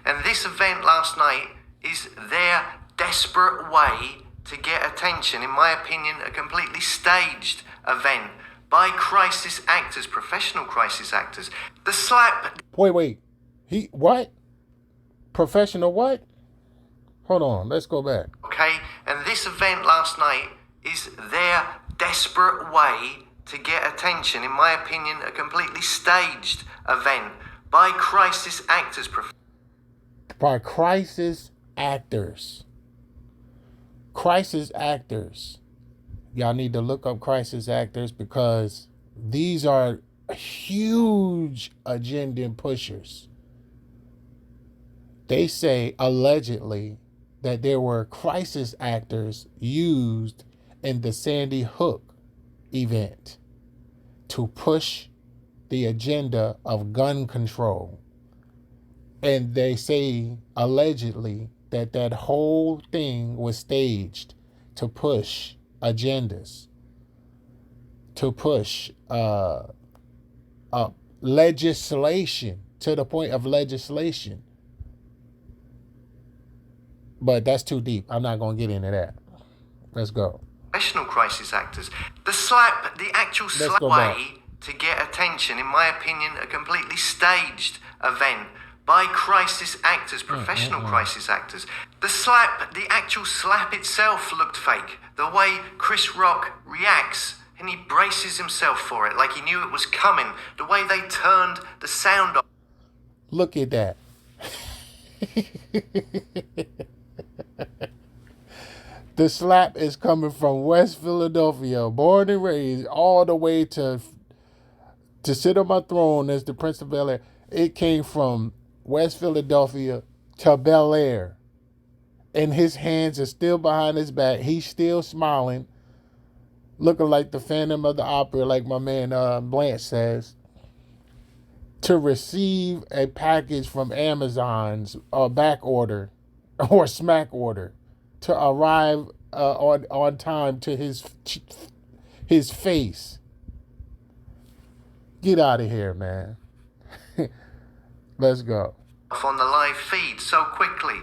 And this event last night is their desperate way to get attention. In my opinion, a completely staged event by crisis actors, professional crisis actors. The slap...
Wait. He, what? Professional what? Hold on, let's go back.
Okay? And this event last night is their desperate way to get attention. In my opinion, a completely staged event by crisis actors,
By crisis actors. Crisis actors. Y'all need to look up crisis actors, because these are huge agenda pushers. They say, allegedly, that there were crisis actors used in the Sandy Hook event to push the agenda of gun control. And they say, allegedly, that whole thing was staged to push agendas, to push legislation, to the point of legislation. But that's too deep. I'm not going to get into that. Let's go.
professional crisis actors. The actual slap way to get attention, in my opinion, a completely staged event by crisis actors, professional crisis actors. The actual slap itself looked fake. The way Chris Rock reacts and he braces himself for it like he knew it was coming. The way they turned the sound off.
Look at that. The slap is coming from West Philadelphia, born and raised, all the way to sit on my throne as the Prince of Bel Air. It came from West Philadelphia to Bel Air. And his hands are still behind his back. He's still smiling, looking like the Phantom of the Opera, like my man Blanche says, to receive a package from Amazon's back order or smack order to arrive on time to his face. Get out of here, man. Let's go.
On the live feed so quickly.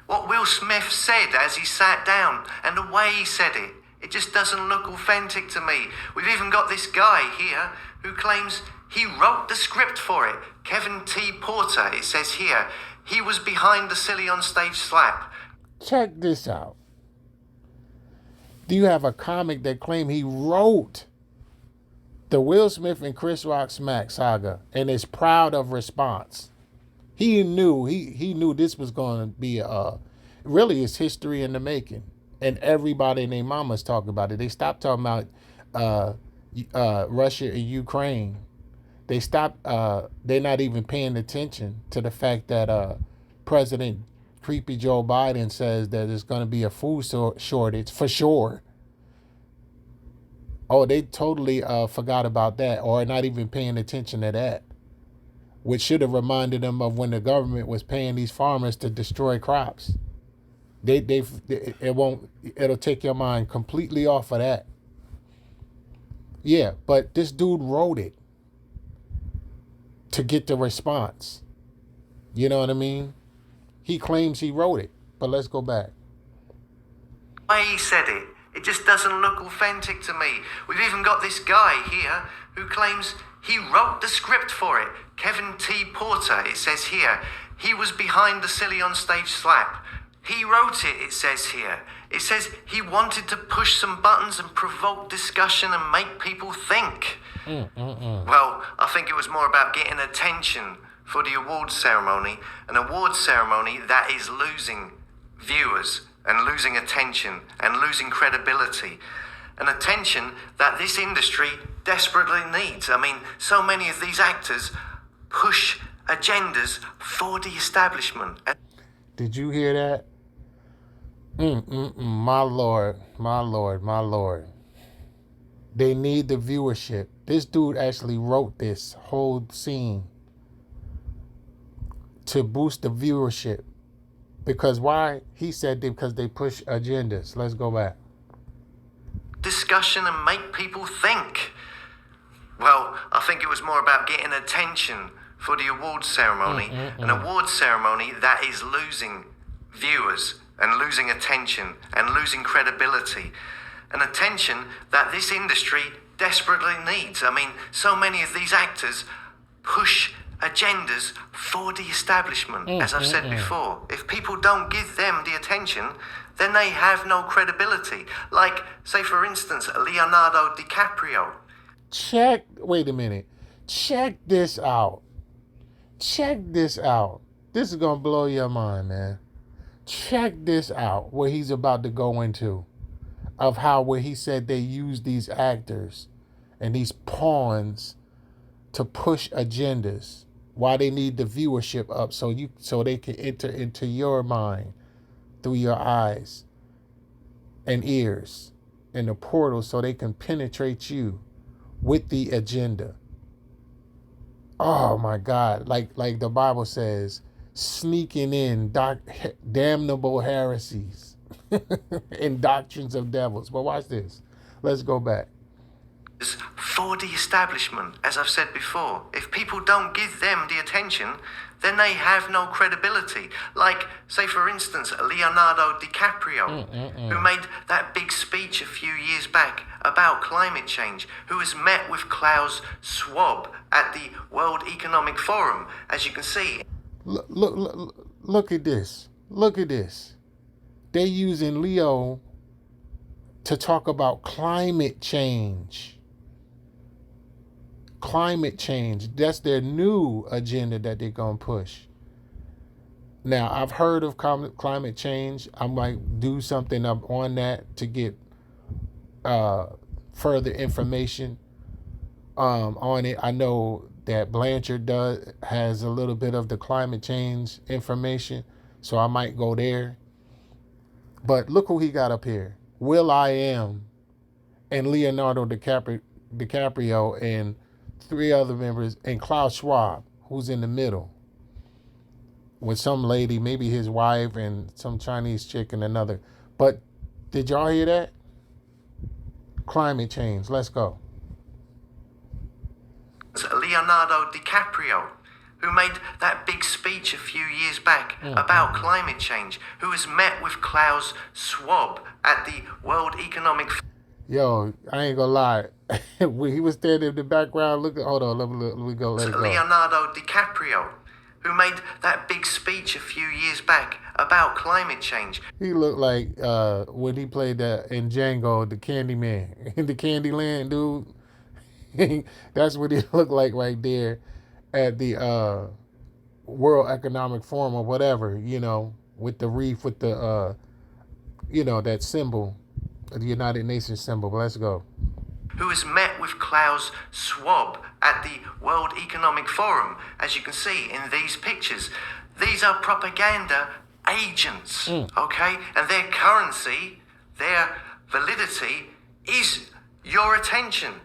What Will Smith said as he sat down and the way he said it, it just doesn't look authentic to me. We've even got this guy here who claims he wrote the script for it. Kevin T. Porter, it says here, he was behind the silly on stage slap.
Check this out. Do you have a comic that claimed he wrote the Will Smith and Chris Rock smack saga and is proud of response? He knew this was going to be really it's history in the making, and everybody and their mamas talk about it. They stopped talking about Russia and Ukraine. They stopped. They're not even paying attention to the fact that President Creepy Joe Biden says that there's going to be a food shortage for sure. Oh, they totally forgot about that, or not even paying attention to that, which should have reminded them of when the government was paying these farmers to destroy crops. It'll take your mind completely off of that. Yeah, but this dude wrote it to get the response. You know what I mean? He claims he wrote it, but let's go back.
The way he said it, It just doesn't look authentic to me. We've even got this guy here who claims he wrote the script for it. Kevin T. Porter, it says here. He was behind the silly on stage slap. He wrote it, it says here. It says he wanted to push some buttons and provoke discussion and make people think. Well, I think it was more about getting attention for the awards ceremony. An awards ceremony that is losing viewers and losing attention and losing credibility. An attention that this industry desperately needs. I mean, so many of these actors push agendas for the establishment.
Did you hear that? My Lord, my Lord, my Lord. They need the viewership. This dude actually wrote this whole scene to boost the viewership. Because why? He said because they push agendas. Let's go back.
Discussion and make people think. Well, I think it was more about getting attention for the awards ceremony. An awards ceremony that is losing viewers and losing attention and losing credibility. An attention that this industry desperately needs. I mean, so many of these actors push agendas for the establishment, as I've said before. If people don't give them the attention, then they have no credibility. Like, say for instance, Leonardo DiCaprio.
Wait a minute. Check this out. Check this out. This is going to blow your mind, man. Check this out, what he's about to go into. Of how where he said they use these actors and these pawns to push agendas. Why they need the viewership up so they can enter into your mind through your eyes and ears and the portal so they can penetrate you with the agenda. Oh my God, like the Bible says, sneaking in damnable heresies and doctrines of devils. But watch this. Let's go back.
For the establishment, as I've said before. If people don't give them the attention, then they have no credibility. Like, say for instance, Leonardo DiCaprio, who made that big speech a few years back about climate change, who was met with Klaus Schwab at the World Economic Forum, as you can see.
Look at this. Look at this. They using Leo to talk about climate change. Climate change. That's their new agenda that they're going to push. Now, I've heard of climate change. I might do something up on that to get further information on it. I know that Blanchard has a little bit of the climate change information, so I might go there. But look who he got up here. will.i.am and Leonardo DiCaprio and 3 other members, and Klaus Schwab, who's in the middle with some lady, maybe his wife, and some Chinese chick and another. But did y'all hear that? Climate change. Let's go.
Leonardo DiCaprio, who made that big speech a few years back about climate change, who was met with Klaus Schwab at the World Economic Forum.
Yo, I ain't gonna lie. When he was standing in the background, hold on, let me go.
Leonardo DiCaprio, who made that big speech a few years back about climate change.
He looked like when he played in Django, the Candyman, in the Candyland, dude. That's what he looked like right there at the World Economic Forum or whatever, with the reef, with the, that symbol, the United Nations symbol. But let's go.
Who was met with Klaus Schwab at the World Economic Forum, as you can see in these pictures. These are propaganda agents, okay? And their currency, their validity is your attention.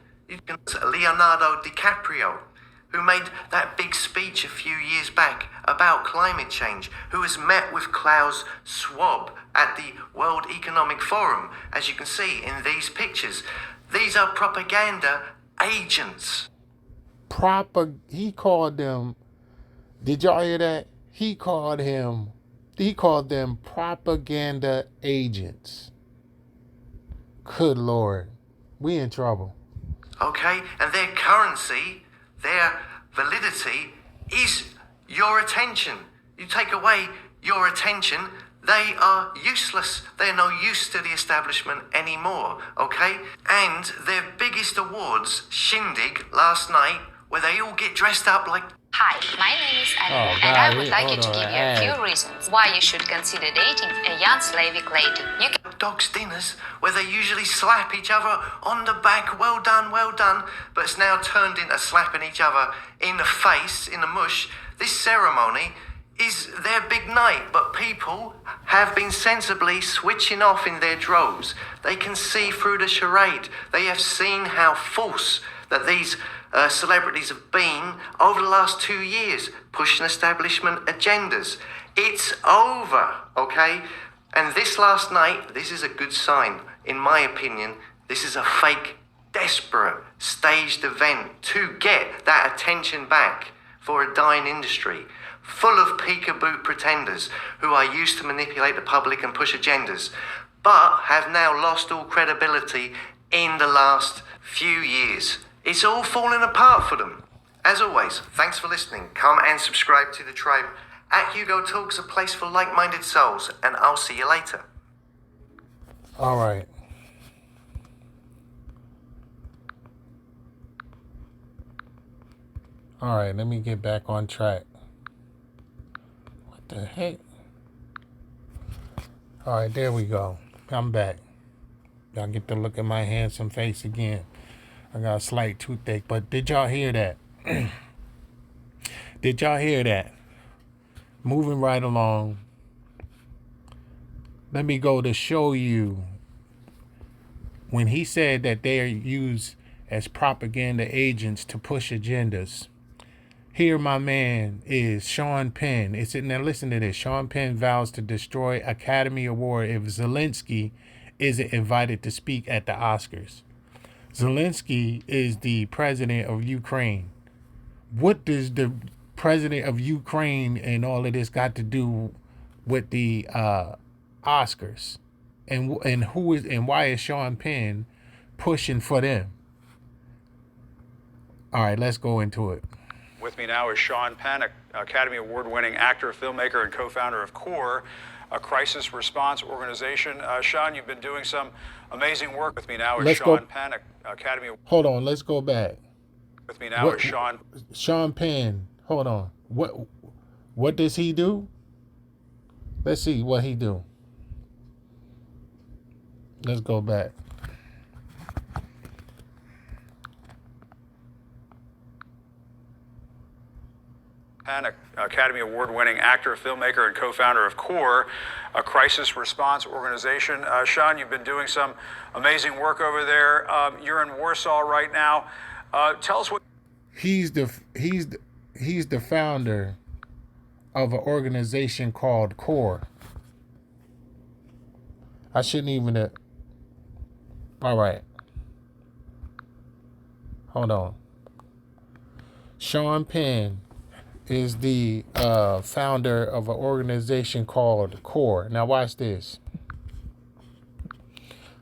Leonardo DiCaprio, who made that big speech a few years back about climate change, who was met with Klaus Schwab at the World Economic Forum, as you can see in these pictures. These are propaganda agents.
He called them, did y'all hear that? He called them propaganda agents. Good Lord. We in trouble.
Okay? And their currency, their validity is your attention. You take away your attention, they are useless. They're no use to the establishment anymore, okay? And their biggest awards shindig last night, where they all get dressed up like...
Hi, my name is Alina, and I would like you to give you a few reasons why you should consider dating a young Slavic lady. You can
dogs' dinners, where they usually slap each other on the back, well done, but it's now turned into slapping each other in the face, in the mush. This ceremony is their big night, but people have been sensibly switching off in their droves. They can see through the charade. They have seen how false that these celebrities have been over the last 2 years, pushing establishment agendas. It's over, okay? And this last night, this is a good sign. In my opinion, this is a fake, desperate, staged event to get that attention back for a dying industry, full of peekaboo pretenders who are used to manipulate the public and push agendas, but have now lost all credibility in the last few years. It's all falling apart for them. As always, thanks for listening. Come and subscribe to the tribe at Hugo Talks, a place for like-minded souls, and I'll see you later.
All right. All right, let me get back on track. What the heck? All right, there we go. I'm back. Y'all get to look at my handsome face again. I got a slight toothache, but did y'all hear that? Did y'all hear that? Moving right along. Let me go to show you when he said that they are used as propaganda agents to push agendas. Here, my man is Sean Penn. Now listen to this. Sean Penn vows to destroy Academy Award if Zelensky isn't invited to speak at the Oscars. Zelensky is the president of Ukraine. What does the president of Ukraine and all of this got to do with the Oscars? And why is Sean Penn pushing for them? All right, let's go into it.
With me now is Sean Penn, Academy Award-winning actor, filmmaker, and co-founder of CORE, a crisis response organization. Sean, you've been doing some amazing work. With me now is Sean Penn, Academy.
Hold on, let's go back.
With me now is Sean.
Sean Penn. Hold on. What does he do? Let's see what he do. Let's go back.
Penn, Academy Award-winning actor, filmmaker, and co-founder of CORE, a crisis response organization. Sean, you've been doing some amazing work over there. You're in Warsaw right now. Tell us what.
He's the founder of an organization called CORE. I shouldn't even. All right. Hold on. Sean Penn is the founder of an organization called CORE. Now watch this.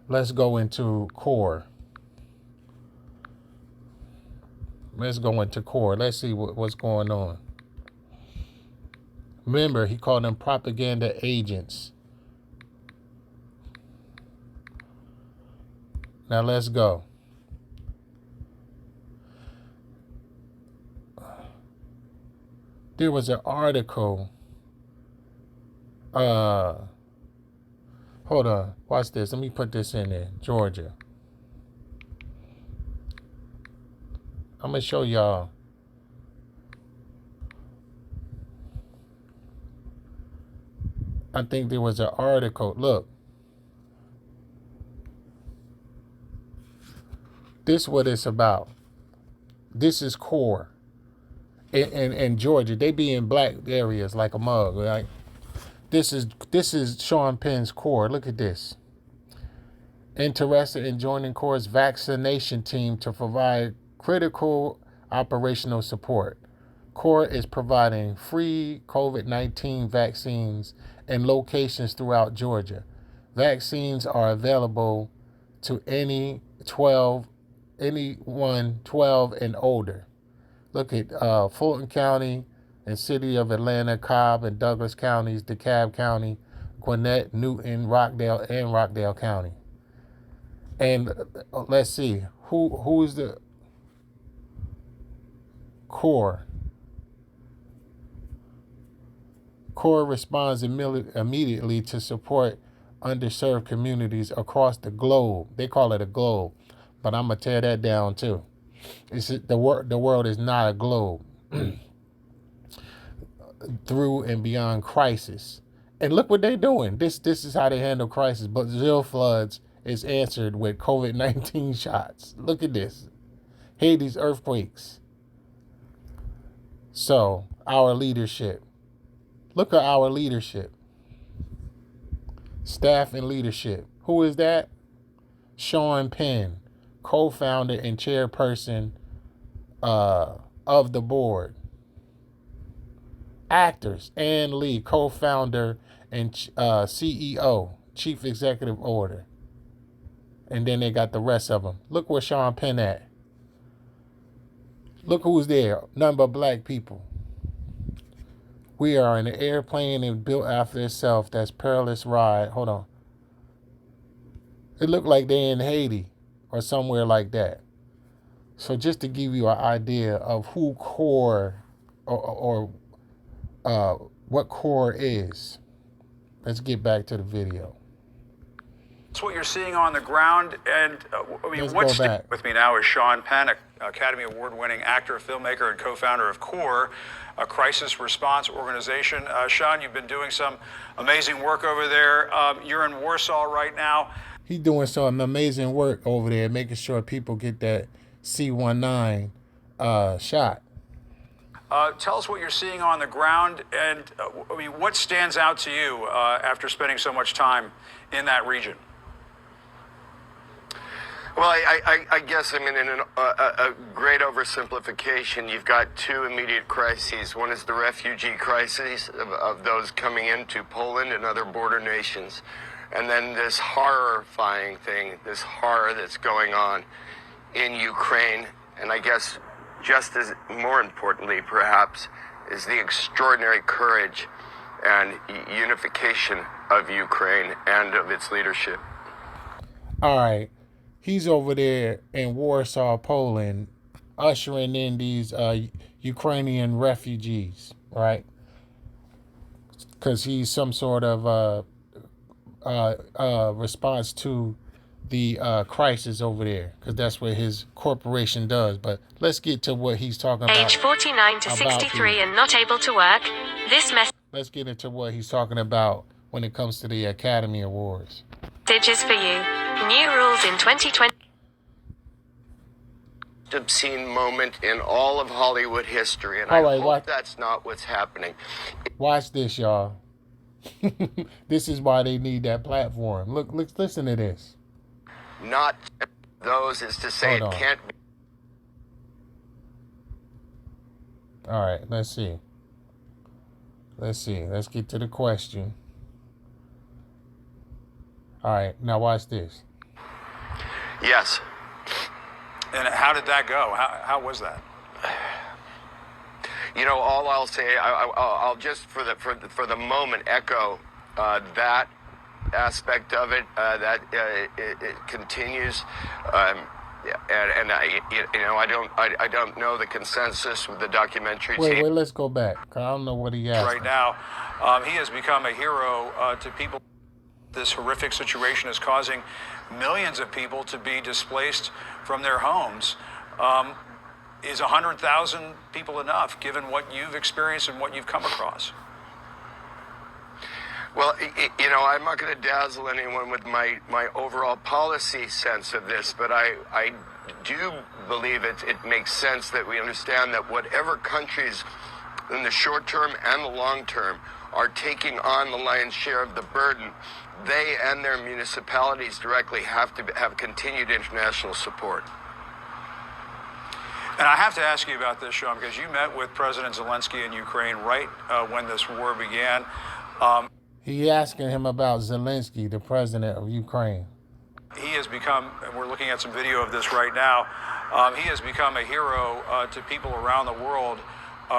Let's go into CORE. Let's go into CORE. Let's see what's going on. Remember, he called them propaganda agents. Now let's go. There was an article. Hold on. Watch this. Let me put this in there. Georgia. I'm going to show y'all. I think there was an article. Look. This is what it's about. This is CORE. In Georgia, they be in black areas like a mug, right? This is Sean Penn's CORE. Look at this. Interested in joining CORE's vaccination team to provide critical operational support. CORE is providing free COVID-19 vaccines in locations throughout Georgia. Vaccines are available to anyone 12 and older. Look at Fulton County and City of Atlanta, Cobb and Douglas counties, DeKalb County, Gwinnett, Newton, Rockdale, and Rockdale County. And let's see, who is the CORE? CORE responds immediately to support underserved communities across the globe. They call it a globe, but I'm gonna tear that down too. The world is not a globe. Through and beyond crisis. And look what they're doing. This is how they handle crisis. Brazil floods is answered with COVID-19 shots. Look at this. Haiti's earthquakes. So, our leadership. Look at our leadership. Staff and leadership. Who is that? Sean Penn, co-founder and chairperson of the board. Actors, Ann Lee, co-founder and CEO, chief executive order. And then they got the rest of them. Look where Sean Penn at. Look who's there. None but black people. We are in an airplane and built after itself. That's perilous ride. Hold on. It looked like they're in Haiti or somewhere like that. So just to give you an idea of who CORE or what CORE is, let's get back to the video.
That's what you're seeing on the ground. And I mean,
Let's
what's
go back.
with me now is Sean Penn, Academy Award-winning actor, filmmaker, and co-founder of CORE, a crisis response organization. Sean, you've been doing some amazing work over there. You're in Warsaw right now.
He's doing some amazing work over there, making sure people get that C19 shot.
Tell us what you're seeing on the ground, and I mean, what stands out to you after spending so much time in that region?
Well, I guess, I mean, in a great oversimplification, you've got two immediate crises. One is the refugee crisis of those coming into Poland and other border nations. And then this horrifying thing, this horror that's going on in Ukraine. And I guess just as more importantly, perhaps, is the extraordinary courage and unification of Ukraine and of its leadership.
All right. He's over there in Warsaw, Poland, ushering in these Ukrainian refugees, right? Because he's some sort of response to the crisis over there, because that's what his corporation does. But let's get to what he's talking about.
Age 49 to 63 and not able to work. This
Let's get into what he's talking about when it comes to the Academy Awards.
message is for you. New rules in 2020.
Obscene moment in all of Hollywood history, and
All
I
right,
hope that's not what's happening.
Watch this, y'all. This is why they need that platform. Look, listen to this.
Not those is to say
Hold
it
on.
can't be.
All right, let's see. Let's get to the question. All right, now watch this.
Yes.
And how did that go? How was that?
You know, all I'll say, I'll just for the moment echo that aspect of it. That it continues, and I don't know the consensus with the documentary team.
Wait, let's go back. 'Cause I don't know what he asked.
Right now, he has become a hero to people. This horrific situation is causing millions of people to be displaced from their homes. Is 100,000 people enough, given what you've experienced and what you've come across?
Well, you know, I'm not going to dazzle anyone with my overall policy sense of this, but I do believe it makes sense that we understand that whatever countries in the short term and the long term are taking on the lion's share of the burden, they and their municipalities directly have to have continued international support.
And I have to ask you about this, Sean, because you met with President Zelensky in Ukraine right when this war began.
He asking him about Zelensky, the president of Ukraine.
He has become, and we're looking at some video of this right now, he has become a hero to people around the world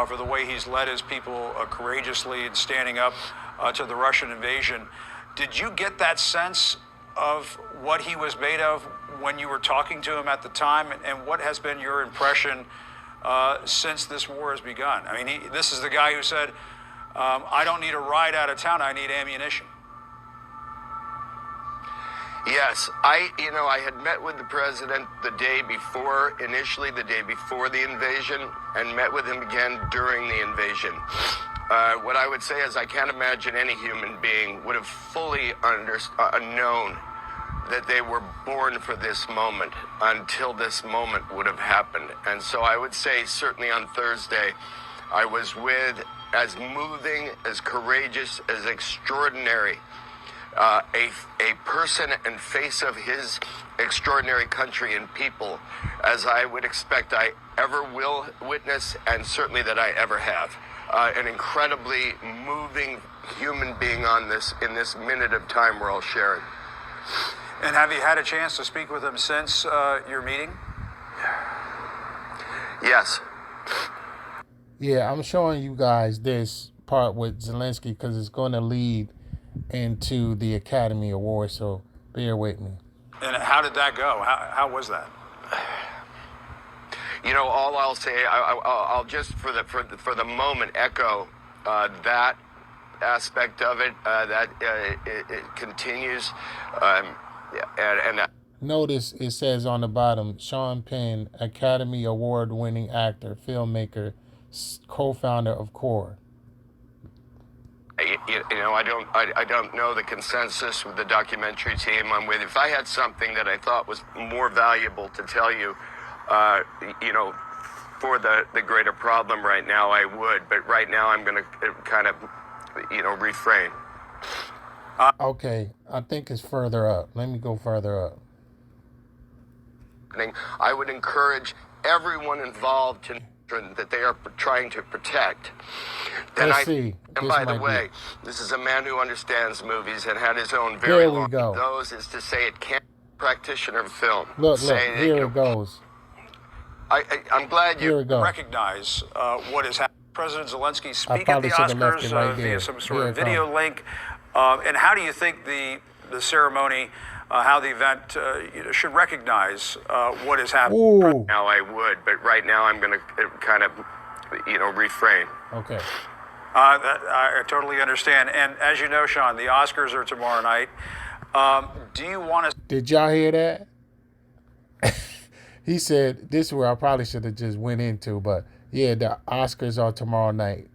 for the way he's led his people courageously and standing up to the Russian invasion. Did you get that sense of what he was made of when you were talking to him at the time, and what has been your impression since this war has begun? I mean, this is the guy who said, I don't need a ride out of town, I need ammunition.
Yes, I had met with the president the day before, initially the day before the invasion, and met with him again during the invasion. What I would say is I can't imagine any human being would have fully known that they were born for this moment until this moment would have happened. And so I would say certainly on Thursday, I was with as moving, as courageous, as extraordinary a person and face of his extraordinary country and people as I would expect I ever will witness, and certainly that I ever have. An incredibly moving human being in this minute of time we're all sharing.
And have you had a chance to speak with him since your meeting?
Yes.
Yeah, I'm showing you guys this part with Zelensky because it's going to lead into the Academy Award, so bear with me.
And how did that go? How was that?
All I'll say, I'll just for the moment echo that aspect of it. It continues, and
notice it says on the bottom, Sean Penn, Academy Award-winning actor, filmmaker, co-founder of CORE.
I don't know the consensus with the documentary team I'm with. If I had something that I thought was more valuable to tell you, for the greater problem right now, I would. But right now, I'm going to kind of, refrain.
Okay, I think it's further up. Let me go further up.
I would encourage everyone involved to that they are trying to protect.
Let's see.
And by the way, this is a man who understands movies and had his own very long. Those is to say it can't practitioner of film.
Look, here it goes.
I'm glad you
recognize what is happening. President Zelensky speak at the Oscars via some sort of video link. And how do you think the ceremony, how the event should recognize what is happening?
Ooh.
Now I would, but right now I'm going to kind of, refrain.
Okay.
I totally understand. And as you know, Sean, the Oscars are tomorrow night. Do you want to...
Did y'all hear that? He said, this is where I probably should have just went into, but yeah, the Oscars are tomorrow night.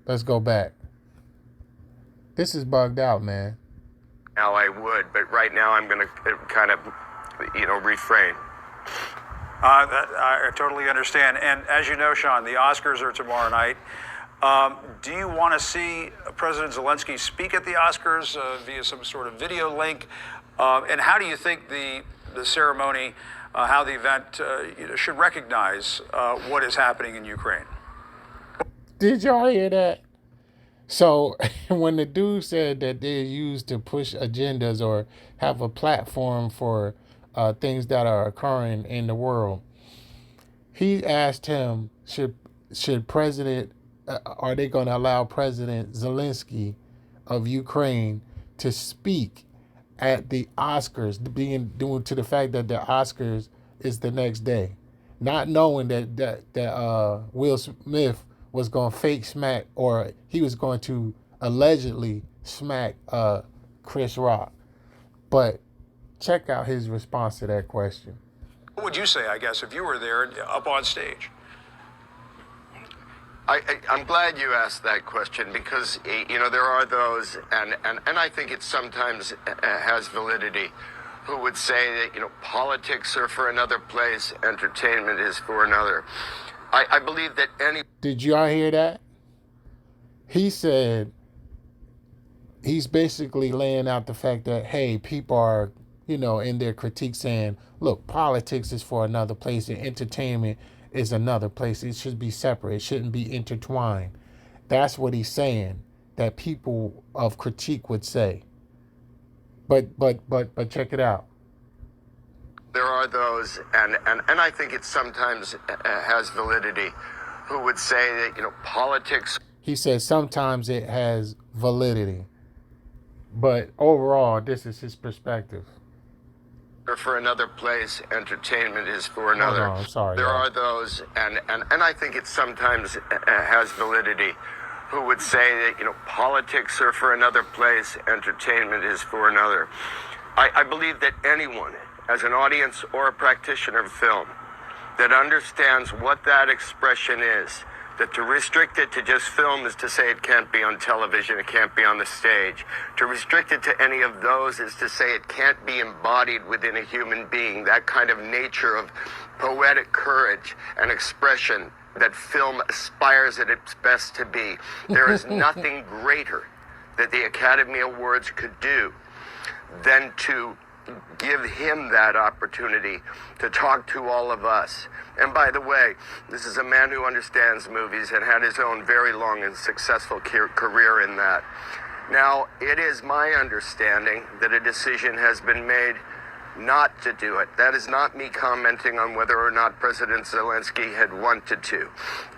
Let's go back. This is bugged out, man.
Now I would, but right now I'm going to kind of, refrain.
I totally understand. And as you know, Sean, the Oscars are tomorrow night. Do you want to see President Zelensky speak at the Oscars via some sort of video link? And how do you think the ceremony, how the event should recognize what is happening in Ukraine?
Did y'all hear that? So when the dude said that they're used to push agendas or have a platform for things that are occurring in the world, he asked him, should President, are they going to allow President Zelensky of Ukraine to speak at the Oscars, due to the fact that the Oscars is the next day, not knowing that Will Smith was going to fake smack, or he was going to allegedly smack Chris Rock. But check out his response to that question.
What would you say, I guess, if you were there up on stage?
I'm glad you asked that question because, there are those, and I think it sometimes has validity, who would say that, politics are for another place, entertainment is for another. I believe that any...
Did y'all hear that? He said, he's basically laying out the fact that, hey, people are, in their critique saying, look, politics is for another place and entertainment is another place. It should be separate. It shouldn't be intertwined. That's what he's saying, that people of critique would say. But check it out.
There are those, and I think it sometimes has validity, who would say that, politics.
He says sometimes it has validity, but overall, this is his perspective.
Or for another place, entertainment is for another.
I'm sorry.
There are those, and I think it sometimes has validity, who would say that, politics are for another place, entertainment is for another. I believe that anyone, as an audience or a practitioner of film, that understands what that expression is, that to restrict it to just film is to say it can't be on television, it can't be on the stage. To restrict it to any of those is to say it can't be embodied within a human being, that kind of nature of poetic courage and expression that film aspires at its best to be. There is nothing greater that the Academy Awards could do than to give him that opportunity to talk to all of us. And by the way, this is a man who understands movies and had his own very long and successful career in that. Now, it is my understanding that a decision has been made not to do it. That is not me commenting on whether or not President Zelensky had wanted to.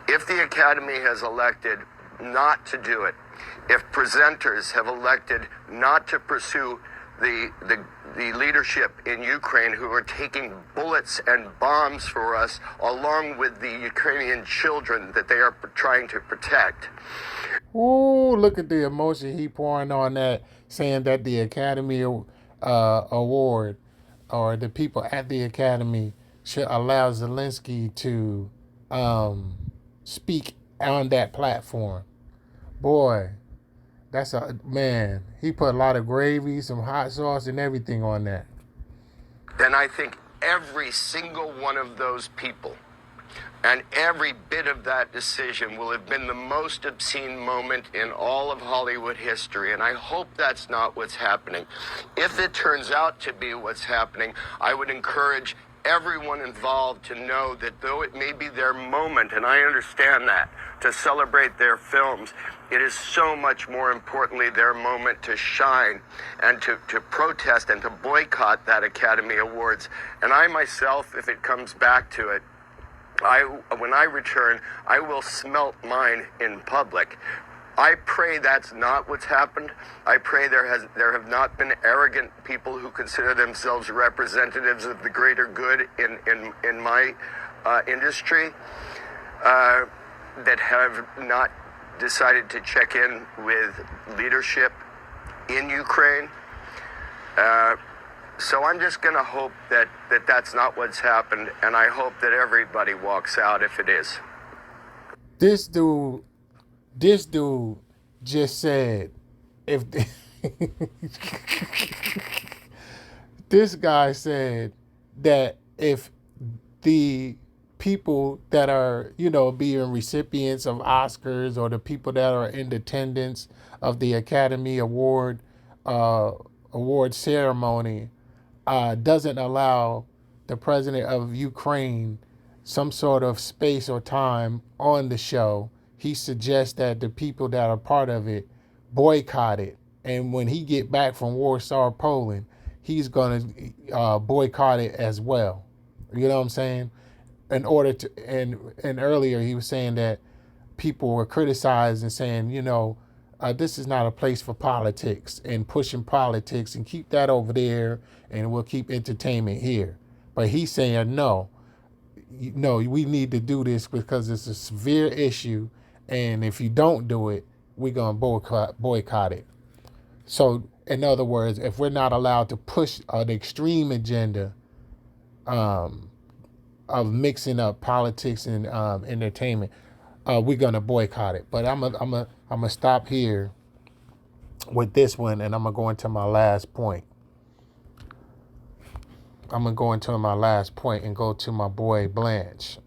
If the Academy has elected not to do it, if presenters have elected not to pursue the leadership in Ukraine who are taking bullets and bombs for us, along with the Ukrainian children that they are trying to protect.
Ooh, look at the emotion he pouring on that, saying that the Academy Award or the people at the Academy should allow Zelensky to speak on that platform. Boy, that's a man. He put a lot of gravy, some hot sauce, and everything on that.
Then I think every single one of those people and every bit of that decision will have been the most obscene moment in all of Hollywood history. And I hope that's not what's happening. If it turns out to be what's happening, I would encourage everyone involved to know that though it may be their moment, and I understand that, to celebrate their films, it is so much more importantly their moment to shine and to protest and to boycott that Academy Awards. And I myself, if it comes back to it, when I return, I will smelt mine in public. I pray that's not what's happened. I pray there have not been arrogant people who consider themselves representatives of the greater good in my industry that have not decided to check in with leadership in Ukraine. So I'm just going to hope that that's not what's happened, and I hope that everybody walks out if it is.
This dude just said, if this guy said that if the people that are, being recipients of Oscars or the people that are in attendance of the Academy Award ceremony doesn't allow the president of Ukraine some sort of space or time on the show, he suggests that the people that are part of it boycott it. And when he get back from Warsaw, Poland, he's going to boycott it as well. You know what I'm saying? In order to, and earlier he was saying that people were criticized and saying, this is not a place for politics and pushing politics, and keep that over there and we'll keep entertainment here. But he's saying, no, we need to do this because it's a severe issue. And if you don't do it, we're going to boycott it. So in other words, if we're not allowed to push an extreme agenda of mixing up politics and entertainment, we're going to boycott it. But I'm gonna stop here with this one, and I'm going to go into my last point. I'm going to go into my last point and go to my boy Blanche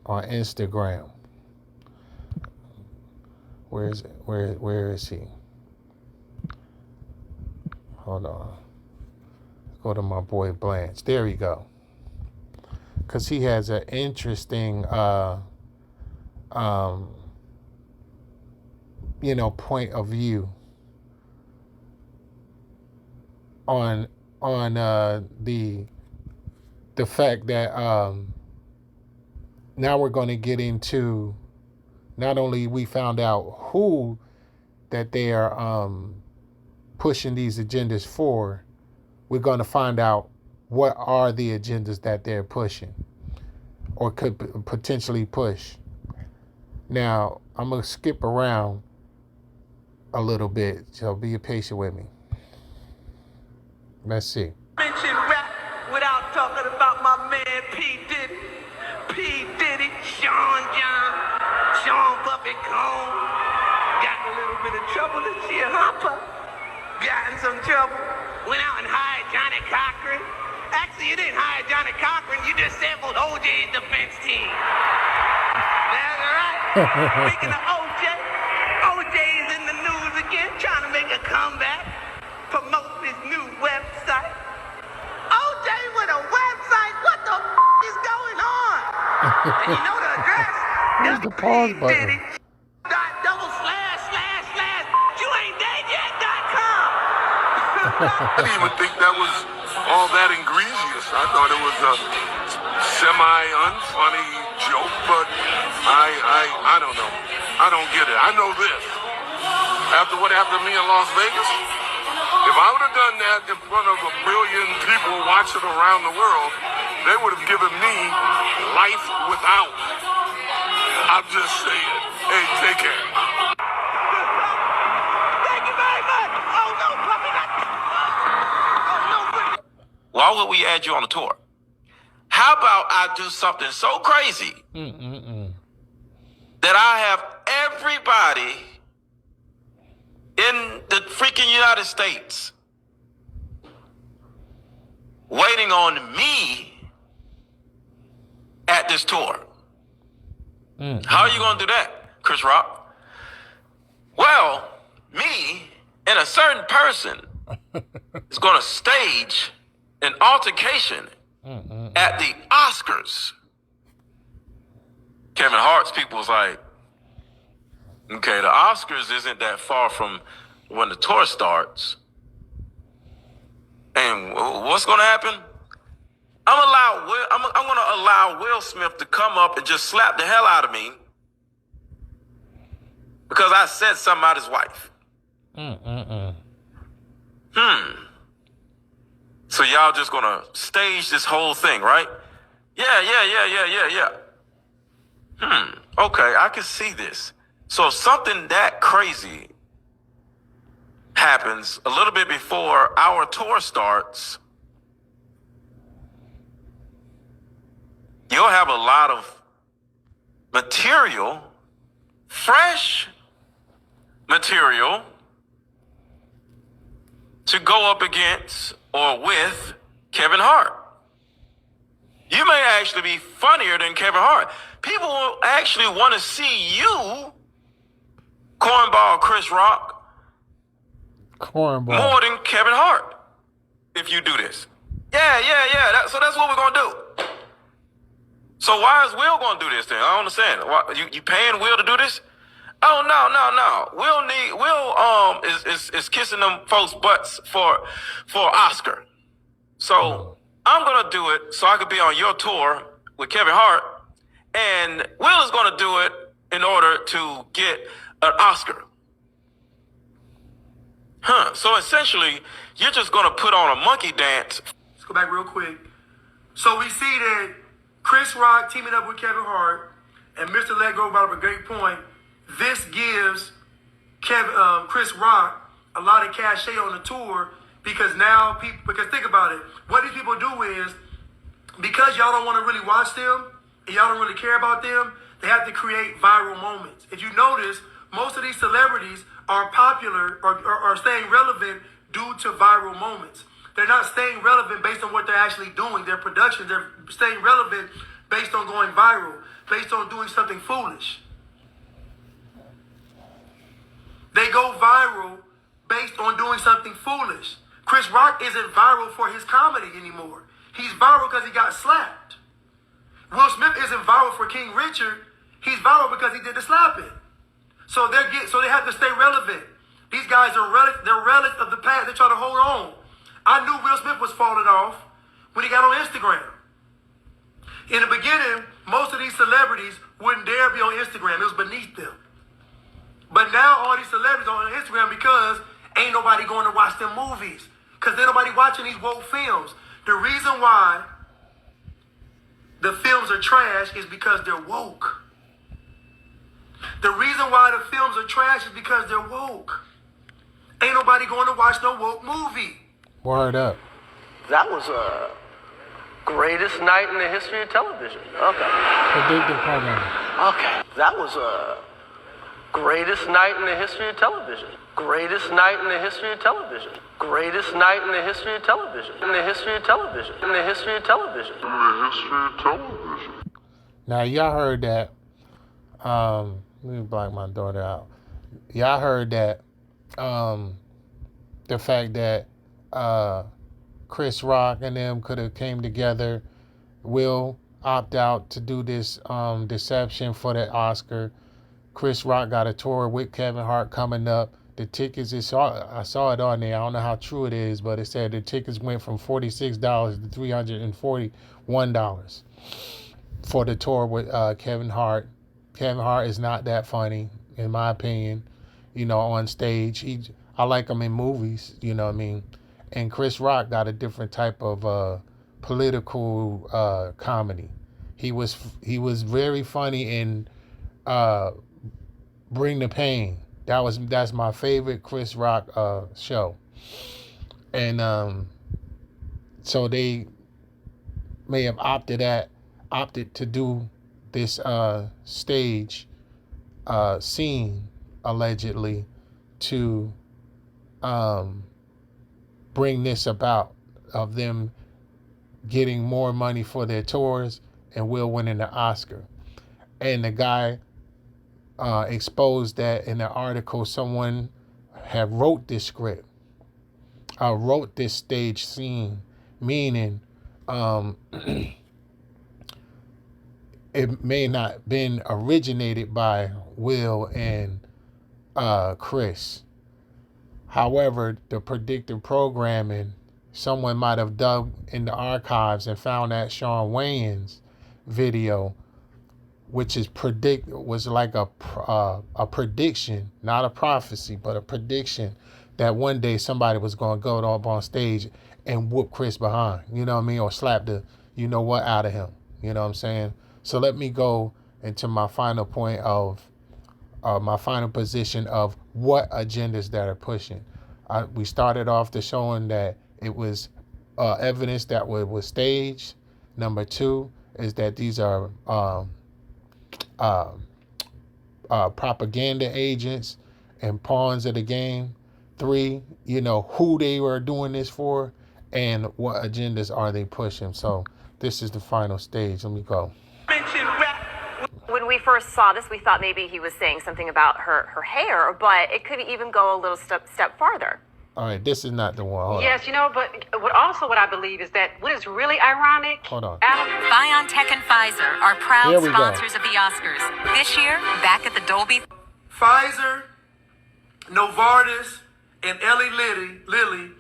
on Instagram. Where is it? Where is he? Hold on. Go to my boy Blanche. There we go. Because he has an interesting point of view on the fact that now we're going to get into, not only we found out who that they are pushing these agendas for, we're going to find out what are the agendas that they're pushing or could potentially push. Now, I'm going to skip around a little bit, so be patient with me. Let's see.
Mention rap without talking about my man P. Diddy. P. Diddy, Sean John, Sean Puppet Cone. Got in a little bit of trouble this year, Hopper. Got in some trouble. Went out and hired Johnny Cochran. Actually, you didn't hire Johnny Cochran, you just sampled OJ's defense team. That's right. Speaking of OJ, OJ's in the news again, trying to make a comeback. Promote this new website. OJ with a website? What the is going on? And you know the address?
Where's the pause button?
//youaintdeadyet.com.
I didn't even think that was all that egregious. I thought it was a semi-unfunny joke, but I don't know. I don't get it. I know this. After what happened to me in Las Vegas, if I would have done that in front of 1 billion people watching around the world, they would have given me life without. I'm just saying. Hey, take care.
Thank you very much. Oh, no, puppy.
Why would we add you on the tour? How about I do something so crazy that I have everybody in the freaking United States waiting on me at this tour? How are you going to do that, Chris Rock? Well, me and a certain person is going to stage an altercation at the Oscars. Kevin Hart's people was like, okay, the Oscars isn't that far from when the tour starts. And what's going to happen? I'm going to allow Will Smith to come up and just slap the hell out of me because I said something about his wife. So y'all just gonna stage this whole thing, right? Yeah. Okay, I can see this. So if something that crazy happens a little bit before our tour starts, you'll have a lot of material, fresh material to go up against or with Kevin Hart. You may actually be funnier than Kevin Hart. People will actually want to see you, cornball Chris Rock, more than Kevin Hart if you do this. Yeah. So that's what we're going to do. So why is Will going to do this then? I don't understand. Why, you paying Will to do this? Oh, no. Will is kissing them folks' butts for Oscar. So I'm going to do it so I could be on your tour with Kevin Hart. And Will is going to do it in order to get an Oscar. So essentially, you're just going to put on a monkey dance.
Let's go back real quick. So we see that Chris Rock teaming up with Kevin Hart, and Mr. Leggo brought up a great point. This gives Chris Rock a lot of cachet on the tour because now people, because think about it, what these people do is, because y'all don't want to really watch them and y'all don't really care about them, they have to create viral moments. If you notice, most of these celebrities are popular or are staying relevant due to viral moments. They're not staying relevant based on what they're actually doing, their productions. They're staying relevant based on going viral, based on doing something foolish. They go viral based on doing something foolish. Chris Rock isn't viral for his comedy anymore. He's viral because he got slapped. Will Smith isn't viral for King Richard. He's viral because he did the slapping. So they have to stay relevant. They're relics of the past. They try to hold on. I knew Will Smith was falling off when he got on Instagram. In the beginning, most of these celebrities wouldn't dare be on Instagram. It was beneath them. But now all these celebrities are on Instagram because ain't nobody going to watch them movies. Because ain't nobody watching these woke films. The reason why the films are trash is because they're woke. The reason why the films are trash is because they're woke. Ain't nobody going to watch no woke movie.
Word up.
That was greatest night in the history of television. Okay.
Predictive programming.
Okay. That was greatest night in the history of television. Greatest night in the history of television. Greatest night in the history of television. In the history of television. In the history of television. In the history of television.
Now y'all heard that. Let me block my daughter out. Y'all heard that. The fact that Chris Rock and them could have came together. Will opt out to do this deception for the Oscar. Chris Rock got a tour with Kevin Hart coming up. The tickets, I saw it on there. I don't know how true it is, but it said the tickets went from $46 to $341 for the tour with Kevin Hart. Kevin Hart is not that funny, in my opinion, on stage. I like him in movies, you know what I mean? And Chris Rock got a different type of political comedy. He was very funny in Bring the Pain. That's my favorite Chris Rock show. And so they may have opted to do this stage scene allegedly to bring this about, of them getting more money for their tours and Will winning the Oscar. And the guy exposed that in the article someone had wrote this script, wrote this stage scene, meaning it may not been originated by Will and Chris. However, the predictive programming, someone might have dug in the archives and found that Shawn Wayans video, which was like a prediction, not a prophecy, but a prediction that one day somebody was going to go up on stage and whoop Chris behind, you know what I mean, or slap the you-know-what out of him, you know what I'm saying? So let me go into my final point of my final position of what agendas that are pushing. We started off the showing that it was evidence that was staged. Number 2 is that these are propaganda agents and pawns of the game. 3, who they were doing this for and what agendas are they pushing. So this is the final stage. Let me go.
When we first saw this, we thought maybe he was saying something about her hair, but it could even go a little step farther.
All right, this is not the one. Hold
yes, but what I believe is that what is really ironic.
Hold on.
BioNTech and Pfizer are proud sponsors of the Oscars. This year, back at the Dolby.
Pfizer, Novartis, and Eli Lilly,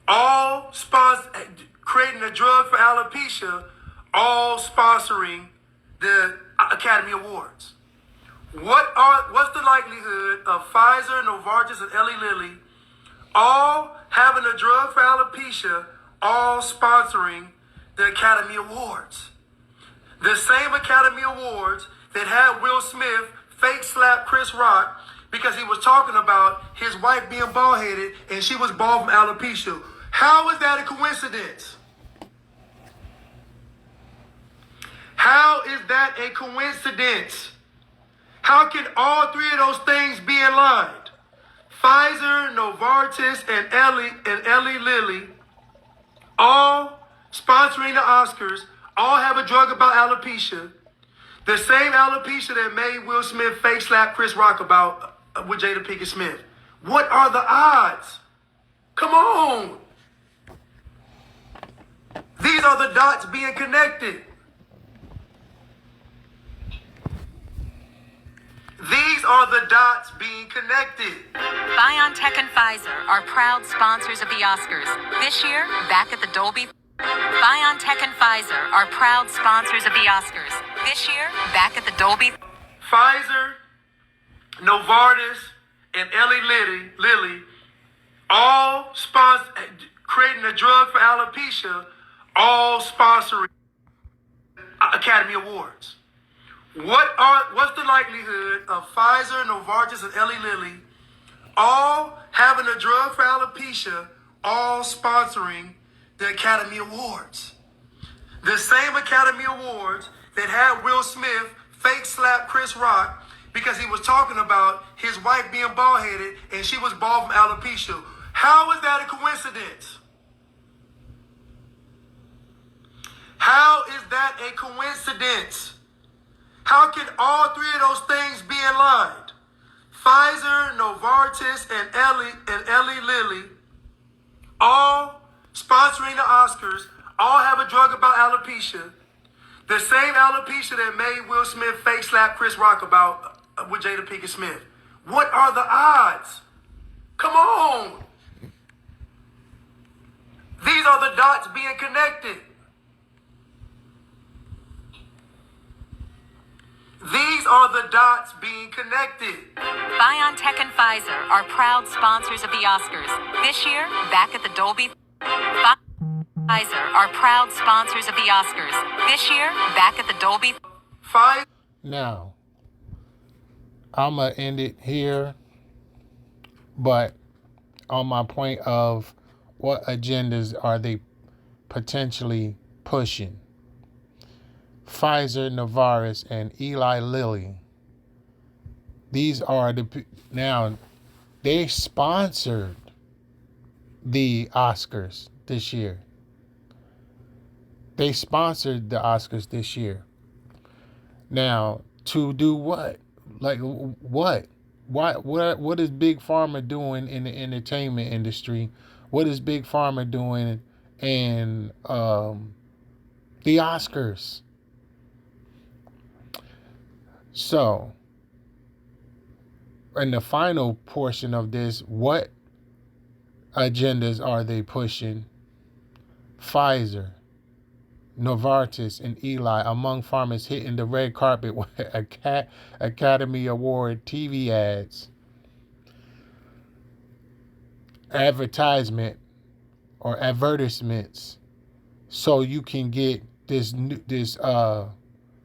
all creating a drug for alopecia, all sponsoring the Academy Awards. What's the likelihood of Pfizer, Novartis, and Eli Lilly all having a drug for alopecia, all sponsoring the Academy Awards? The same Academy Awards that had Will Smith fake slap Chris Rock because he was talking about his wife being bald-headed and she was bald from alopecia. How is that a coincidence? How is that a coincidence? How can all 3 of those things be in line? Pfizer, Novartis, and Eli Lilly, all sponsoring the Oscars, all have a drug about alopecia. The same alopecia that made Will Smith fake slap Chris Rock about with Jada Pinkett Smith. What are the odds? Come on. These are the dots being connected. These are the dots being connected.
BioNTech and Pfizer are proud sponsors of the Oscars. This year, back at the Dolby. BioNTech and Pfizer are proud sponsors of the Oscars. This year, back at the Dolby.
Pfizer, Novartis, and Eli Lilly all creating a drug for alopecia, all sponsoring Academy Awards. What's the likelihood of Pfizer, Novartis, and Eli Lilly all having a drug for alopecia, all sponsoring the Academy Awards? The same Academy Awards that had Will Smith fake slap Chris Rock because he was talking about his wife being bald-headed and she was bald from alopecia. How is that a coincidence? How is that a coincidence? How can all three of those things be in line? Pfizer, Novartis, and Eli Lilly, all sponsoring the Oscars, all have a drug about alopecia. The same alopecia that made Will Smith fake slap Chris Rock about with Jada Pinkett Smith. What are the odds? Come on. These are the dots being connected. These are the dots being connected.
BioNTech and Pfizer are proud sponsors of the Oscars. This year, back at the Dolby. Pfizer are proud sponsors of the Oscars. This year, back at the Dolby.
Now, I'm going to end it here, but on my point of what agendas are they potentially pushing? Pfizer, Novartis, and Eli Lilly. These are now they sponsored the Oscars this year. They sponsored the Oscars this year. Now, to do what? Like what? What is Big Pharma doing in the entertainment industry? What is Big Pharma doing in the Oscars? So, in the final portion of this, what agendas are they pushing? Pfizer, Novartis, and Eli among pharmas hitting the red carpet with Academy Award TV ads, advertisements, so you can get this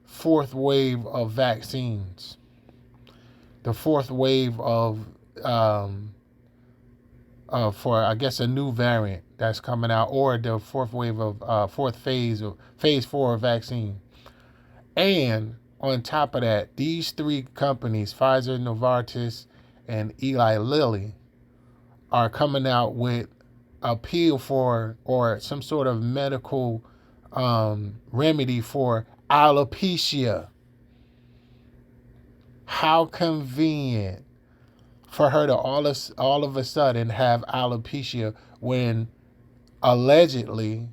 fourth wave of vaccines, the fourth wave of for I guess a new variant that's coming out, or the fourth wave of fourth phase of phase 4 vaccine. And on top of that, these three companies, Pfizer, Novartis, and Eli Lilly, are coming out with appeal for or some sort of medical remedy for alopecia. How convenient for her to all of a sudden have alopecia when allegedly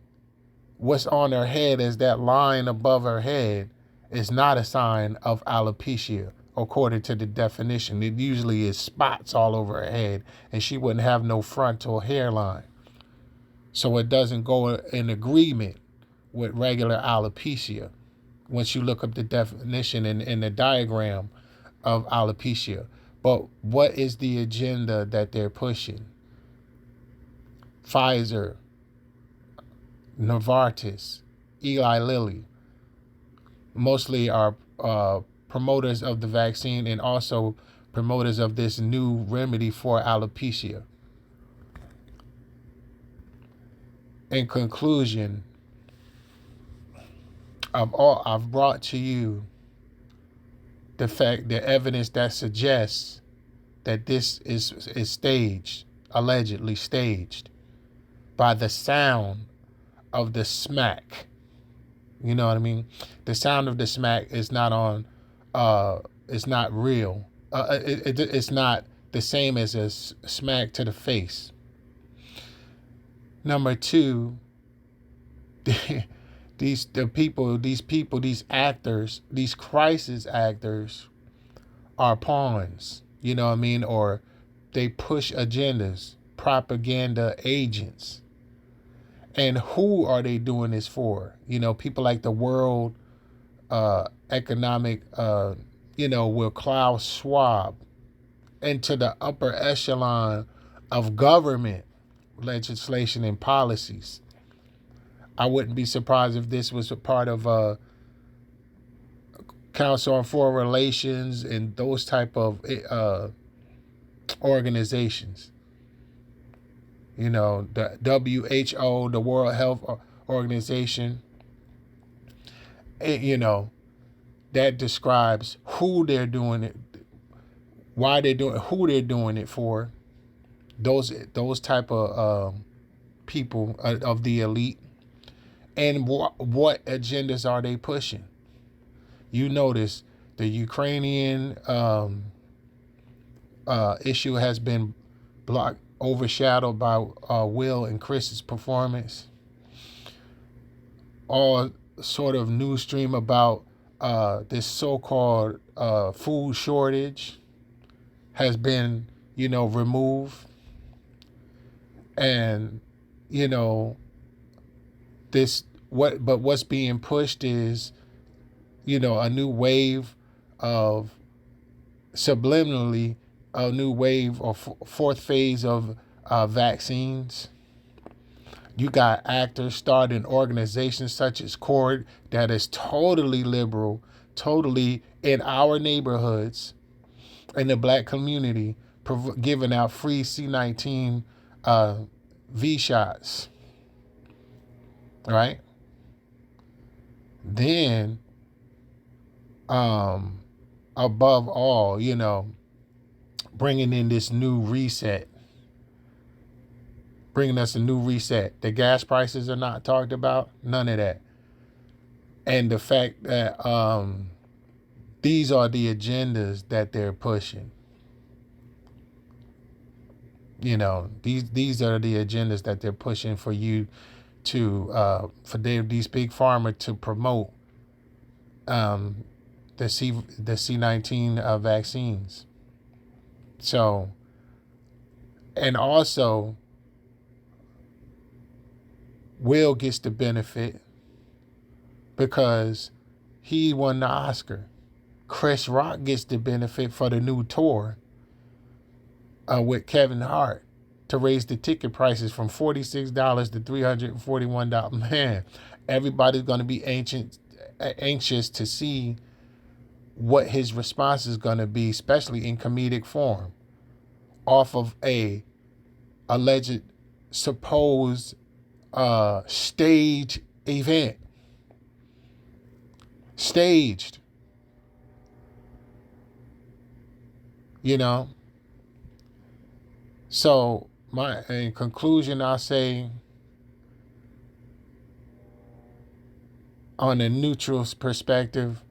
what's on her head is that line above her head is not a sign of alopecia according to the definition. It usually is spots all over her head and she wouldn't have no frontal hairline. So it doesn't go in agreement with regular alopecia once you look up the definition in the diagram of alopecia. But what is the agenda that they're pushing? Pfizer, Novartis, Eli Lilly, mostly are promoters of the vaccine and also promoters of this new remedy for alopecia. In conclusion, I've brought to you the evidence that suggests that this is staged, allegedly staged, by the sound of the smack. You know what I mean? The sound of the smack is not on. It's not real. It's not the same as a smack to the face. Number two, these actors, these crisis actors are pawns, you know what I mean? Or they push agendas, propaganda agents. And who are they doing this for? People like the World Economic, will Klaus Schwab into the upper echelon of government legislation and policies. I wouldn't be surprised if this was a part of Council on Foreign Relations and those type of organizations. The WHO, the World Health Organization, that describes who they're doing it, why they're doing it, who they're doing it for. Those type of people of the elite, and what agendas are they pushing? You notice the Ukrainian issue has been overshadowed by Will and Chris's performance. All sort of news stream about this so-called food shortage has been, removed. And, what's being pushed is, a new wave of subliminally, a new wave or fourth phase of vaccines. You got actors starting organizations such as CORD that is totally liberal, totally in our neighborhoods, in the black community, giving out free C-19 V shots. Right? Then, above all, bringing in this new reset. Bringing us a new reset. The gas prices are not talked about. None of that. And the fact that these are the agendas that they're pushing. These are the agendas that they're pushing for you to, these big pharma to promote the C-19 vaccines. So, and also, Will gets the benefit because he won the Oscar. Chris Rock gets the benefit for the new tour with Kevin Hart to raise the ticket prices from $46 to $341. Man, everybody's going to be anxious to see what his response is going to be, especially in comedic form, off of a alleged supposed stage event. Staged. So in conclusion, I'll say, on a neutral perspective,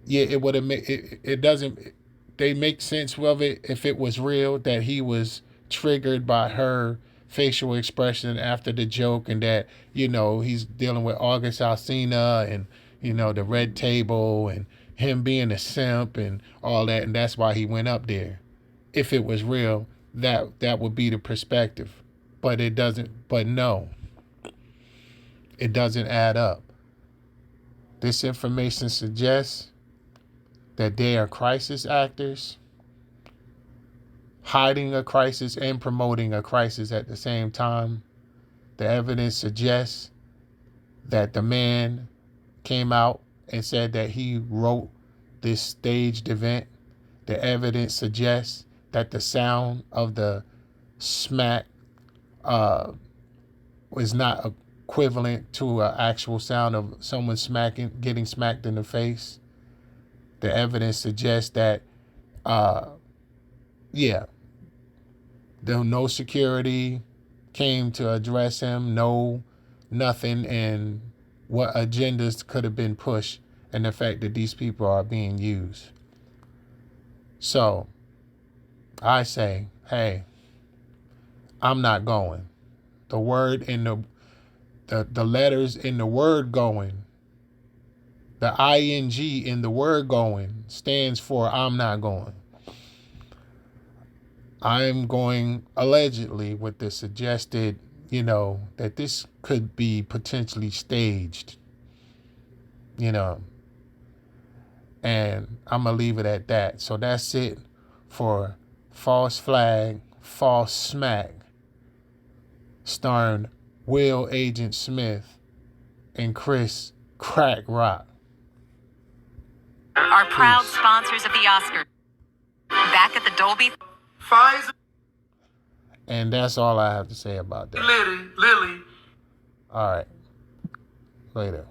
yeah, it would have made it doesn't. They make sense of it if it was real, that he was triggered by her facial expression after the joke, and that he's dealing with August Alsina and the red table and him being a simp and all that, and that's why he went up there. If it was real, that would be the perspective, but it doesn't. But no, it doesn't add up. This information suggests that they are crisis actors, hiding a crisis and promoting a crisis at the same time. The evidence suggests that the man came out and said that he wrote this staged event. The evidence suggests that the sound of the smack is not equivalent to an actual sound of someone getting smacked in the face. The evidence suggests that, no security came to address him, nothing, and what agendas could have been pushed, and the fact that these people are being used. So, I say, hey, I'm not going. The word in the letters in the word going, the ing in the word going stands for I'm not going. I'm going allegedly with the suggested, that this could be potentially staged, and I'm going to leave it at that. So that's it for False Flag, False Smack, starring Will Agent Smith and Chris Crack Rock.
Are proud sponsors of the Oscars. Back at the Dolby.
Pfizer.
And that's all I have to say about that.
Lily.
All right. Later.